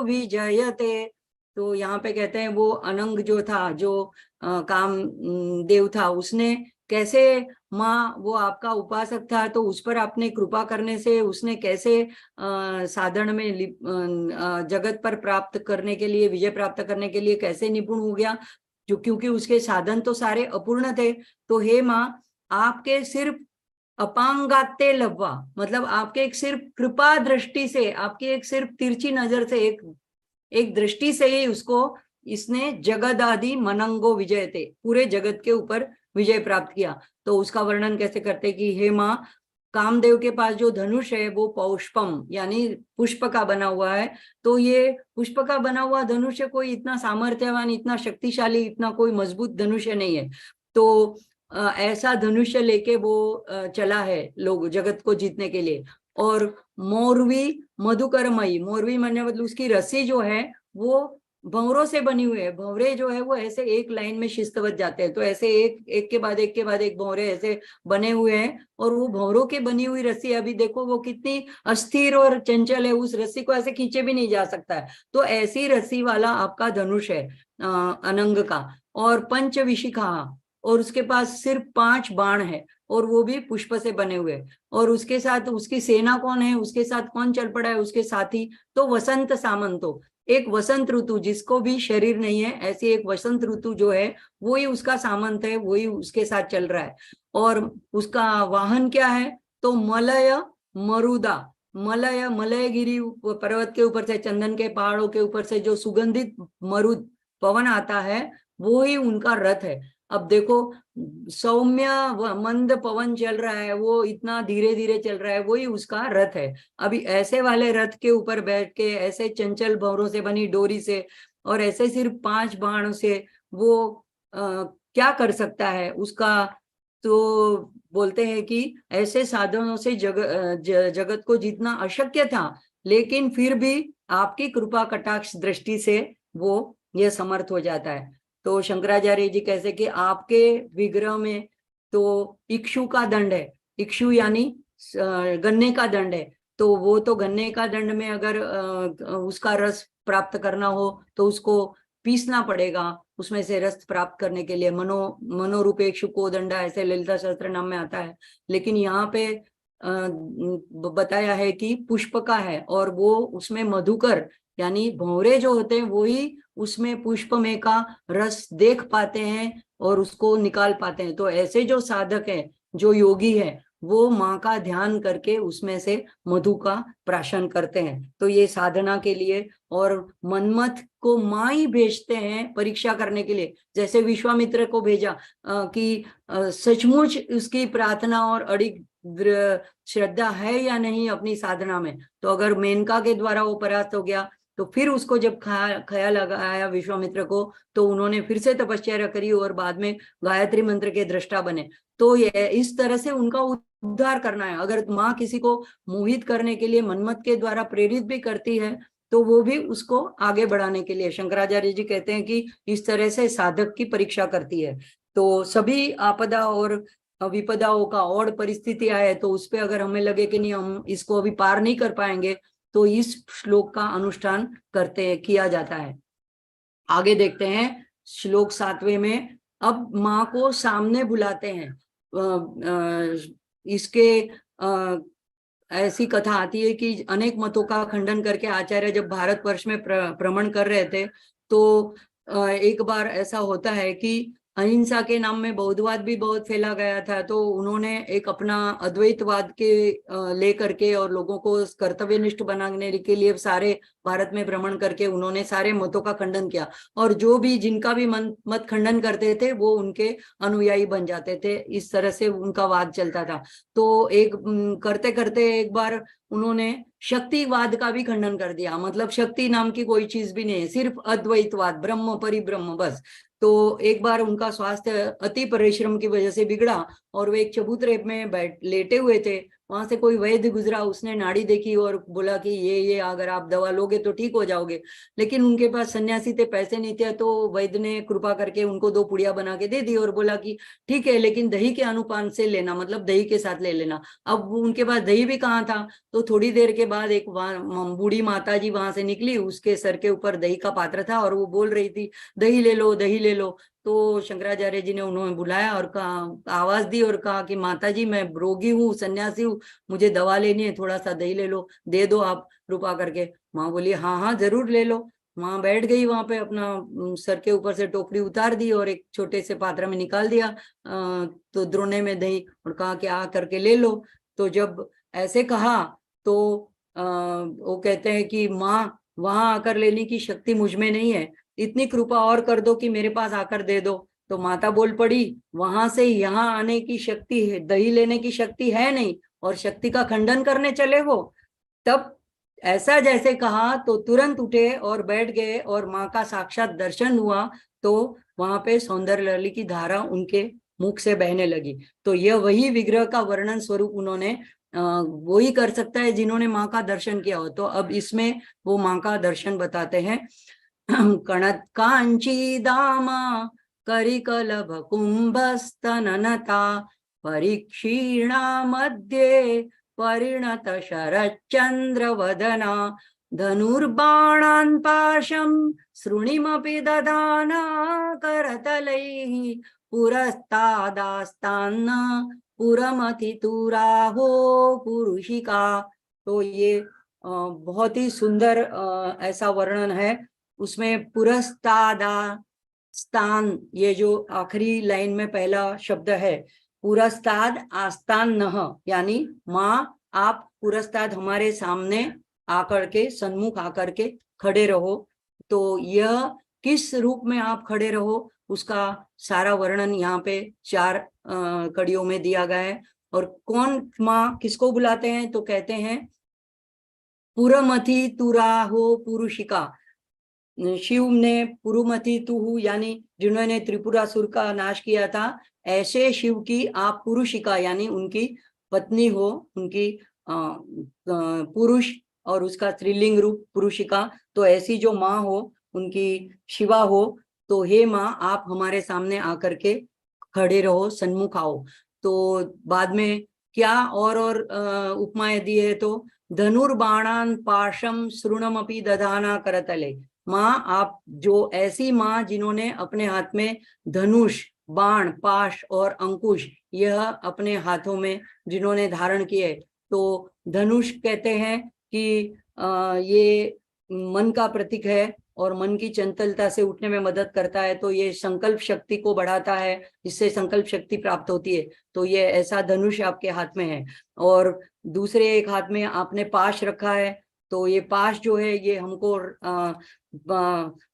विजयते। तो यहाँ पे कहते हैं वो अनंग जो था, जो काम देव था, उसने कैसे, माँ वो आपका उपासक था, तो उस पर आपने कृपा करने से उसने कैसे साधन में जगत पर प्राप्त करने के लिए, विजय प्राप्त करने के लिए कैसे निपुण हो गया, जो क्योंकि उसके साधन तो सारे अपूर्ण थे। तो हे माँ, आपके सिर्फ अपांगाते लब्वा, मतलब आपके एक सिर्फ कृपा दृष्टि से, आपकी एक सिर्फ तिरछी नजर से, एक दृष्टि से ही उसको, इसने जगद आदि मनंगो विजय थे, पूरे जगत के ऊपर विजय प्राप्त किया। तो उसका वर्णन कैसे करते कि हे माँ, कामदेव के पास जो धनुष है वो पौष्पम यानी पुष्प का बना हुआ है। तो ये पुष्प का बना हुआ धनुष कोई इतना सामर्थ्यवान, इतना शक्तिशाली, इतना कोई मजबूत धनुष्य नहीं है। तो ऐसा धनुष्य लेके वो चला है लोग जगत को जीतने के लिए। और मोरवी मधुकरमयी, मोरवी माने मतलब उसकी रस्सी जो है वो भंवरों से बनी हुई है। भंवरे जो है वो ऐसे एक लाइन में शिस्तबद्ध जाते हैं, तो ऐसे एक के बाद एक भंवरे ऐसे बने हुए हैं। और वो भंवरों के बनी हुई रस्सी, अभी देखो वो कितनी अस्थिर और चंचल है, उस रस्सी को ऐसे खींचे भी नहीं जा सकता है। तो ऐसी रस्सी वाला आपका धनुष है अनंग का, और पंचविशिखा, और उसके पास सिर्फ 5 बाण है, और वो भी पुष्प से बने हुए। और उसके साथ उसकी सेना कौन है, उसके साथ कौन चल पड़ा है उसके साथी, तो वसंत सामंतो, एक वसंत ऋतु जिसको भी शरीर नहीं है, ऐसी एक वसंत ऋतु जो है वो ही उसका सामंत है, वही उसके साथ चल रहा है। और उसका वाहन क्या है, तो मलय मरुदा, मलय मलयगिरी पर्वत के ऊपर से, चंदन के पहाड़ों के ऊपर से जो सुगंधित मरुद पवन आता है वो ही उनका रथ है। अब देखो सौम्य मंद पवन चल रहा है, वो इतना धीरे धीरे चल रहा है, वही उसका रथ है। अभी ऐसे वाले रथ के ऊपर बैठ के, ऐसे चंचल भंवरों से बनी डोरी से, और ऐसे सिर्फ 5 बाण से वो क्या कर सकता है उसका। तो बोलते हैं कि ऐसे साधनों से जगत को जीतना अशक्य था, लेकिन फिर भी आपकी कृपा कटाक्ष दृष्टि से वो ये समर्थ हो जाता है। तो शंकराचार्य जी कहते कि आपके विग्रह में तो इक्षु का दंड है, इक्षु यानी गन्ने का दंड है। तो वो तो गन्ने का दंड में अगर उसका रस प्राप्त करना हो तो उसको पीसना पड़ेगा, उसमें से रस प्राप्त करने के लिए। मनोरूपेक्षु को दंडा, ऐसे ललिता सहस्त्र नाम में आता है। लेकिन यहाँ पे बताया है कि पुष्प का है, और वो उसमें मधुकर यानी भंवरे जो होते हैं वो ही उसमें पुष्प में का रस देख पाते हैं और उसको निकाल पाते हैं। तो ऐसे जो साधक है, जो योगी है, वो माँ का ध्यान करके उसमें से मधु का प्राशन करते हैं। तो ये साधना के लिए, और मनमथ को माँ ही भेजते हैं परीक्षा करने के लिए, जैसे विश्वामित्र को भेजा कि सचमुच उसकी प्रार्थना और अड़िग श्रद्धा है या नहीं अपनी साधना में। तो अगर मेनका के द्वारा वो परास्त हो गया, तो फिर उसको जब ख्याल आया विश्वामित्र को, तो उन्होंने फिर से तपस्या करी और बाद में गायत्री मंत्र के दृष्टा बने। तो ये इस तरह से उनका उद्धार करना है। अगर माँ किसी को मोहित करने के लिए मनमत के द्वारा प्रेरित भी करती है, तो वो भी उसको आगे बढ़ाने के लिए, शंकराचार्य जी कहते हैं कि इस तरह से साधक की परीक्षा करती है। तो सभी आपदा और विपदाओं का और परिस्थिति आए तो उस पर अगर हमें लगे कि नहीं हम इसको अभी पार नहीं कर पाएंगे, तो इस श्लोक का अनुष्ठान किया जाता है। आगे देखते हैं श्लोक 7वें में। अब माँ को सामने बुलाते हैं। इसके ऐसी कथा आती है कि अनेक मतों का खंडन करके आचार्य जब भारतवर्ष में भ्रमण कर रहे थे, तो एक बार ऐसा होता है कि अहिंसा के नाम में बौद्धवाद भी बहुत फैला गया था। तो उन्होंने एक अपना अद्वैतवाद के लेकर के और लोगों को कर्तव्यनिष्ठ बनाने के लिए सारे भारत में भ्रमण करके उन्होंने सारे मतों का खंडन किया, और जो भी जिनका भी मत खंडन करते थे वो उनके अनुयायी बन जाते थे। इस तरह से उनका वाद चलता था। तो एक करते करते एक बार उन्होंने शक्तिवाद का भी खंडन कर दिया, मतलब शक्ति नाम की कोई चीज भी नहीं है, सिर्फ अद्वैतवाद, ब्रह्म परिब्रह्म बस। तो एक बार उनका स्वास्थ्य अति परिश्रम की वजह से बिगड़ा, और वे एक चबूतरे में लेटे हुए थे। वहां से कोई वैद्य गुजरा, उसने नाड़ी देखी और बोला कि ये अगर आप दवा लोगे तो ठीक हो जाओगे। लेकिन उनके पास सन्यासी थे, पैसे नहीं थे, तो वैद्य ने कृपा करके उनको 2 पुड़िया बना के दे दी और बोला कि ठीक है, लेकिन दही के अनुपान से लेना, मतलब दही के साथ ले लेना। अब उनके पास दही भी कहाँ था। तो थोड़ी देर के बाद एक बूढ़ी माता जी वहां से निकली, उसके सर के ऊपर दही का पात्र था और वो बोल रही थी दही ले लो, दही ले लो। तो शंकराचार्य जी ने उन्होंने बुलाया और कहा, आवाज दी और कहा कि माता जी मैं रोगी हूँ, सन्यासी हूँ, मुझे दवा लेनी है, थोड़ा सा दही ले लो, दे दो आप कृपा करके। माँ बोली हाँ हाँ जरूर ले लो। माँ बैठ गई वहां पे, अपना सर के ऊपर से टोकरी उतार दी और एक छोटे से पात्र में निकाल दिया तो द्रोणे में दही, और कहा कि आ करके ले लो। तो जब ऐसे कहा तो वो कहते हैं कि माँ वहां आकर लेने की शक्ति मुझ में नहीं है, इतनी कृपा और कर दो कि मेरे पास आकर दे दो। तो माता बोल पड़ी, वहां से यहाँ आने की शक्ति है, दही लेने की शक्ति है नहीं, और शक्ति का खंडन करने चले हो। तब ऐसा जैसे कहा तो तुरंत उठे और बैठ गए, और माँ का साक्षात दर्शन हुआ। तो वहां पे सौंदर्य लहरी की धारा उनके मुख से बहने लगी। तो यह वही विग्रह का वर्णन स्वरूप उन्होंने वही कर सकता है जिन्होंने माँ का दर्शन किया हो। तो अब इसमें वो माँ का दर्शन बताते हैं। कणत्काञ्चीदामा करिकलभकुम्भस्तननता परिक्षीणा मध्ये परिणत शरच्चन्द्रवदना धनुर्बाणान् पाशं श्रुणिमपि दधाना करतलैः पुरस्तादास्तान्न पुरमतितुराहो पुरुषिका। तो ये बहुत ही सुंदर ऐसा वर्णन है। उसमें पुरस्तादा स्थान, ये जो आखिरी लाइन में पहला शब्द है पुरस्ताद आस्तान नह, यानी माँ आप पुरस्ताद हमारे सामने आकर के, सन्मुख आकर के खड़े रहो। तो यह किस रूप में आप खड़े रहो उसका सारा वर्णन यहाँ पे 4 कड़ियों में दिया गया है। और कौन माँ किसको बुलाते हैं, तो कहते हैं पुरमथि तुराहो पुरुषिका। शिव ने पुरुमथि तुहु यानी जिन्होंने त्रिपुरासुर का नाश किया था, ऐसे शिव की आप पुरुषिका यानी उनकी पत्नी हो, उनकी पुरुष और उसका स्त्रीलिंग रूप पुरुषिका। तो ऐसी जो माँ हो उनकी शिवा हो, तो हे माँ आप हमारे सामने आकर के खड़े रहो, सन्मुख आओ। तो बाद में क्या और उपमाएं दी है, तो धनुर्बाणान पाशम श्रुणमपि दधाना करतले। माँ आप जो ऐसी माँ जिन्होंने अपने हाथ में धनुष, बाण, पाश और अंकुश यह अपने हाथों में जिन्होंने धारण किए। तो धनुष कहते हैं कि ये मन का प्रतीक है और मन की चंचलता से उठने में मदद करता है। तो ये संकल्प शक्ति को बढ़ाता है, इससे संकल्प शक्ति प्राप्त होती है। तो ये ऐसा धनुष आपके हाथ में है। और दूसरे एक हाथ में आपने पाश रखा है। तो ये पाश जो है ये हमको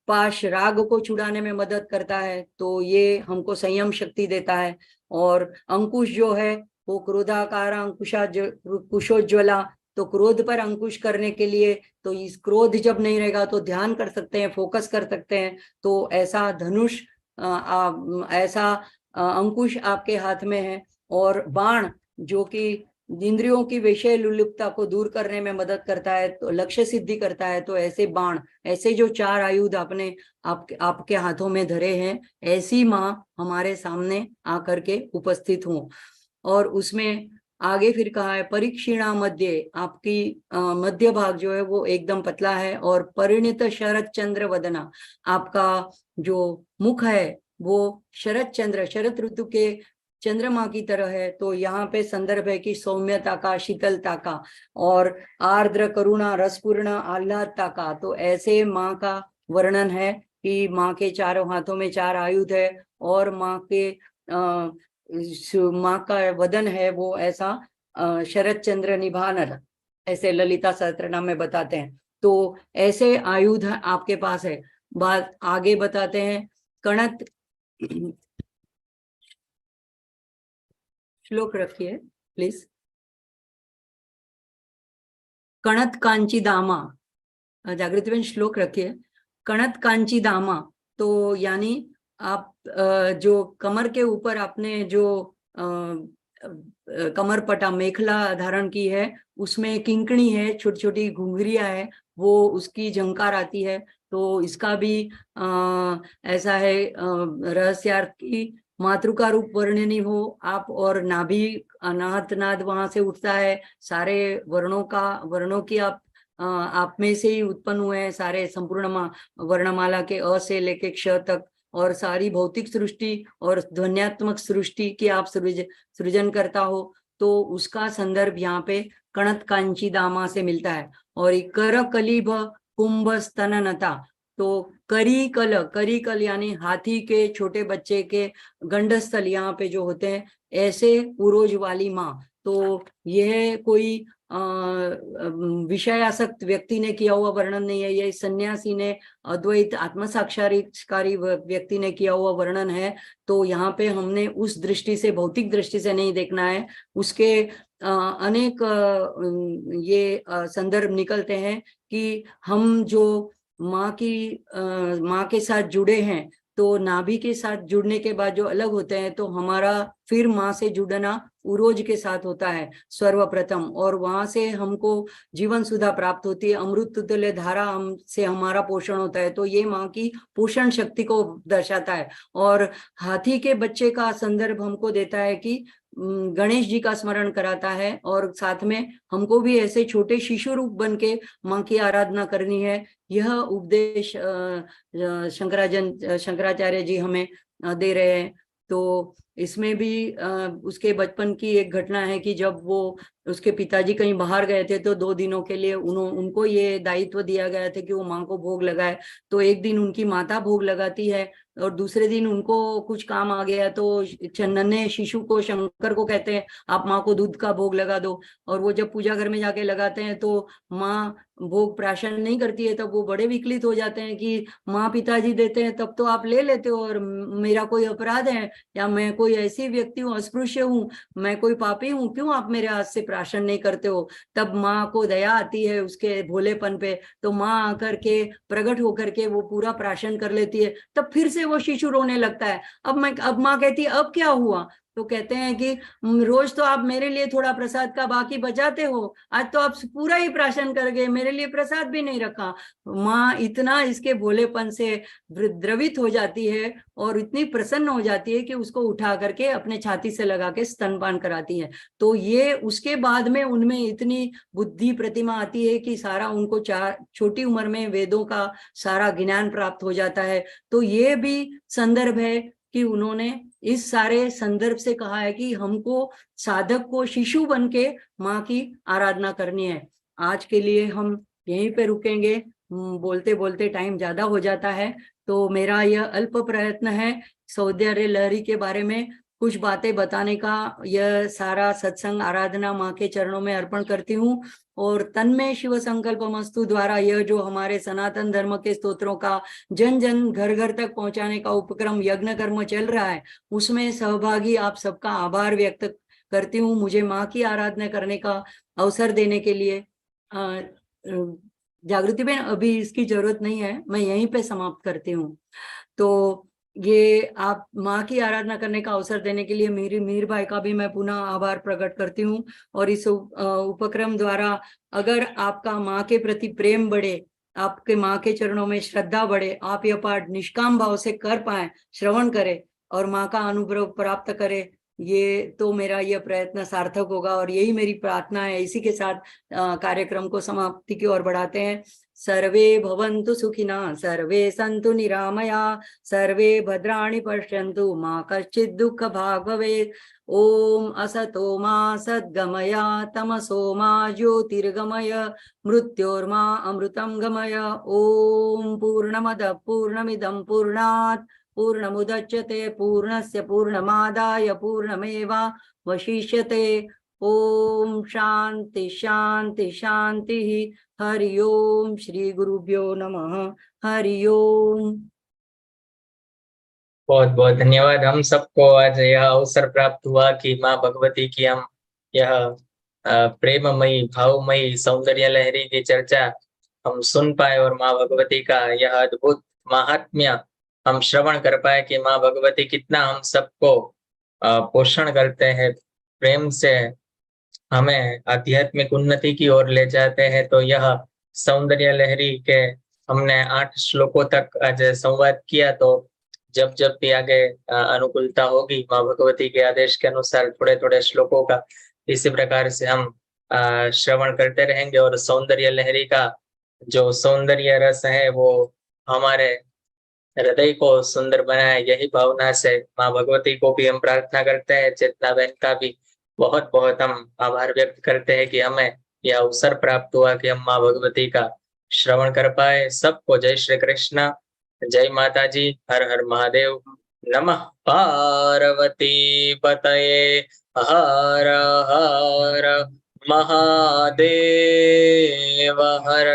पाश राग को छुड़ाने में मदद करता है। तो ये हमको संयम शक्ति देता है। और अंकुश जो है वो क्रोधाकार कुशोज्वला, तो क्रोध पर अंकुश करने के लिए, तो इस क्रोध जब नहीं रहेगा तो ध्यान कर सकते हैं, फोकस कर सकते हैं। तो ऐसा धनुष ऐसा अंकुश आपके हाथ में है। और बाण जो कि इंद्रियों की विषय लुलुपता को दूर करने में मदद करता है, तो लक्ष्य सिद्धि करता है। तो ऐसे बाण, ऐसे जो 4 आयुध आपने आपके हाथों में धरे हैं, ऐसी माँ हमारे सामने आकर के उपस्थित हो। और उसमें आगे फिर कहा है परीक्षिणा मध्य, आपकी मध्य भाग जो है वो एकदम पतला है। और परिणित शरद चंद्र वदना, आपका जो मुख है वो शरद चंद्र, शरद ऋतु के चंद्रमा की तरह है। तो यहाँ पे संदर्भ है कि सौम्यता का, शीतलता का, और आर्द्र करुणा रसपूर्ण आह्लादता का। तो ऐसे माँ का वर्णन है कि माँ के चारों हाथों में 4 आयुध है और माँ का वदन है वो ऐसा शरद चंद्र निभानर, ऐसे ललिता सहस्त्रनाम में बताते हैं। तो ऐसे आयुध आपके पास है। बात आगे बताते हैं कणत, श्लोक रखिए प्लीज। कणत कांची दामा, जागृति बहन श्लोक रखिए। कणत कांची दामा, तो यानी आप जो कमर के ऊपर आपने जो कमर पटा मेखला धारण की है, उसमें किंकणी है, छोटी छोटी घुंघरिया है, वो उसकी झंकार आती है। तो इसका भी ऐसा है रहस्यार्थ की मातृका रूप वर्णनी हो आप, और नाभि अनाहत नाद वहां से उठता है। सारे वर्णों की आप में से ही उत्पन्न हुए हैं, सारे संपूर्ण वर्णमाला के अ से लेके क्ष तक। और सारी भौतिक सृष्टि और ध्वन्यात्मक सृष्टि की आप सृजन करता हो। तो उसका संदर्भ यहाँ पे कणत कांची दामा से मिलता है। और कर कलिभ कुंभ स्तननता, तो करीकल यानी हाथी के छोटे बच्चे के गंडस्थल यहाँ पे जो होते हैं, ऐसे उरोज वाली माँ। तो यह कोई विषयासक्त व्यक्ति ने किया हुआ वर्णन नहीं है, ये सन्यासी ने, अद्वैत आत्मसाक्षात्कारी व्यक्ति ने किया हुआ वर्णन है। तो यहाँ पे हमने उस दृष्टि से, भौतिक दृष्टि से नहीं देखना है। उसके अनेक ये संदर्भ निकलते हैं कि हम जो माँ के साथ जुड़े हैं, तो नाभि के साथ जुड़ने के बाद जो अलग होते हैं, तो हमारा फिर माँ से जुड़ना उरोज के साथ होता है सर्वप्रथम, और वहां से हमको जीवन सुधा प्राप्त होती है, अमृत तुल्य धारा से हमारा पोषण होता है। तो ये माँ की पोषण शक्ति को दर्शाता है। और हाथी के बच्चे का संदर्भ हमको देता है कि गणेश जी का स्मरण कराता है, और साथ में हमको भी ऐसे छोटे शिशु रूप बन के माँ की आराधना करनी है। यह उपदेश शंकराचार्य जी हमें दे रहे हैं। तो इसमें भी उसके बचपन की एक घटना है कि जब वो उसके पिताजी कहीं बाहर गए थे, तो 2 दिनों के लिए उनको ये दायित्व दिया गया था कि वो माँ को भोग लगाए। तो एक दिन उनकी माता भोग लगाती है, और दूसरे दिन उनको कुछ काम आ गया, तो नन्हे शिशु को शंकर को कहते हैं आप माँ को दूध का भोग लगा दो। और वो जब पूजा घर में जाके लगाते हैं तो माँ भोग प्राशन नहीं करती है, तब वो बड़े विकलित हो जाते हैं कि माँ पिताजी देते हैं तब तो आप ले लेते हो, और मेरा कोई अपराध है या मैं कोई ऐसी व्यक्ति हूँ, अस्पृश्य हूँ, मैं कोई पापी हूँ, क्यों आप मेरे हाथ से प्राशन नहीं करते हो। तब माँ को दया आती है उसके भोलेपन पे, तो माँ आकर के प्रकट होकर के वो पूरा प्राशन कर लेती है। तब फिर से वो शिशु रोने लगता है। अब माँ कहती है अब क्या हुआ, तो कहते हैं कि रोज तो आप मेरे लिए थोड़ा प्रसाद का बाकी बचाते हो, आज तो आप पूरा ही प्राशन कर गए, मेरे लिए प्रसाद भी नहीं रखा। माँ इतना इसके भोलेपन से द्रवित हो जाती है और इतनी प्रसन्न हो जाती है कि उसको उठा करके अपने छाती से लगा के स्तनपान कराती है। तो ये उसके बाद में उनमें इतनी बुद्धि प्रतिमा आती है कि सारा उनको छोटी उम्र में वेदों का सारा ज्ञान प्राप्त हो जाता है। तो ये भी संदर्भ है कि उन्होंने इस सारे संदर्भ से कहा है कि हमको साधक को शिशु बन के माँ की आराधना करनी है। आज के लिए हम यहीं पे रुकेंगे, बोलते बोलते टाइम ज्यादा हो जाता है। तो मेरा यह अल्प प्रयत्न है सौंदर्य लहरी के बारे में कुछ बातें बताने का। यह सारा सत्संग आराधना माँ के चरणों में अर्पण करती हूँ। और तन्मय शिव संकल्पमस्तु द्वारा यह जो हमारे सनातन धर्म के स्तोत्रों का जन जन घर घर तक पहुंचाने का उपक्रम यज्ञ कर्म चल रहा है, उसमें सहभागी आप सबका आभार व्यक्त करती हूँ। मुझे माँ की आराधना करने का अवसर देने के लिए जागृति बहन अभी इसकी जरूरत नहीं है, मैं यहीं पे समाप्त करती हूँ। तो ये आप माँ की आराधना करने का अवसर देने के लिए मेरी मीर भाई का भी मैं पुनः आभार प्रकट करती हूँ। और इस उपक्रम द्वारा अगर आपका माँ के प्रति प्रेम बढ़े, आपके माँ के चरणों में श्रद्धा बढ़े, आप यह पाठ निष्काम भाव से कर पाए, श्रवण करें और माँ का अनुभव प्राप्त करें, ये तो मेरा यह प्रयत्न सार्थक होगा। और यही मेरी प्रार्थना है। इसी के साथ कार्यक्रम को समाप्ति की ओर बढ़ाते हैं। सर्वे भवन्तु सुखिनः, सर्वे सन्तु निरामया, सर्वे भद्राणि पश्यन्तु, मा कश्चित् दुःखभाग् भवेत्। ओम असतो मा सद्गमय, तमसो मा ज्योतिर्गमय, मृत्योर्मा अमृतं गमय। ओम पूर्णमदः पूर्णमिदं पूर्णात् पूर्णमुदच्यते पूर्णस्य पूर्णमादाय पूर्णमेवावशिष्यते। ओम शांति शांति शांति। हरि ओम। श्री गुरुभ्यो नमः। हरि ओम। बहुत बहुत धन्यवाद। हम सबको आज यह अवसर प्राप्त हुआ कि माँ भगवती की हम यह प्रेममयी भावमयी सौंदर्य लहरी की चर्चा हम सुन पाए और माँ भगवती का यह अद्भुत महात्म्य हम श्रवण कर पाए कि माँ भगवती कितना हम सबको पोषण करते हैं, प्रेम से हमें आध्यात्मिक उन्नति की ओर ले जाते हैं। तो यह सौंदर्य लहरी के हमने 8 श्लोकों तक आज संवाद किया। तो जब जब भी आगे अनुकूलता होगी माँ भगवती के आदेश के अनुसार थोड़े थोड़े श्लोकों का इसी प्रकार से हम श्रवण करते रहेंगे। और सौंदर्य लहरी का जो सौंदर्य रस है वो हमारे हृदय को सुंदर बनाए, यही भावना से माँ भगवती को भी हम प्रार्थना करते हैं। चेतना बहन का भी बहुत बहुत हम आभार व्यक्त करते हैं कि हमें यह अवसर प्राप्त हुआ कि हम माँ भगवती का श्रवण कर पाए। सबको जय श्री कृष्ण, जय माता जी, हर हर महादेव। नमः पार्वती पतये, हर हर महादेव हर।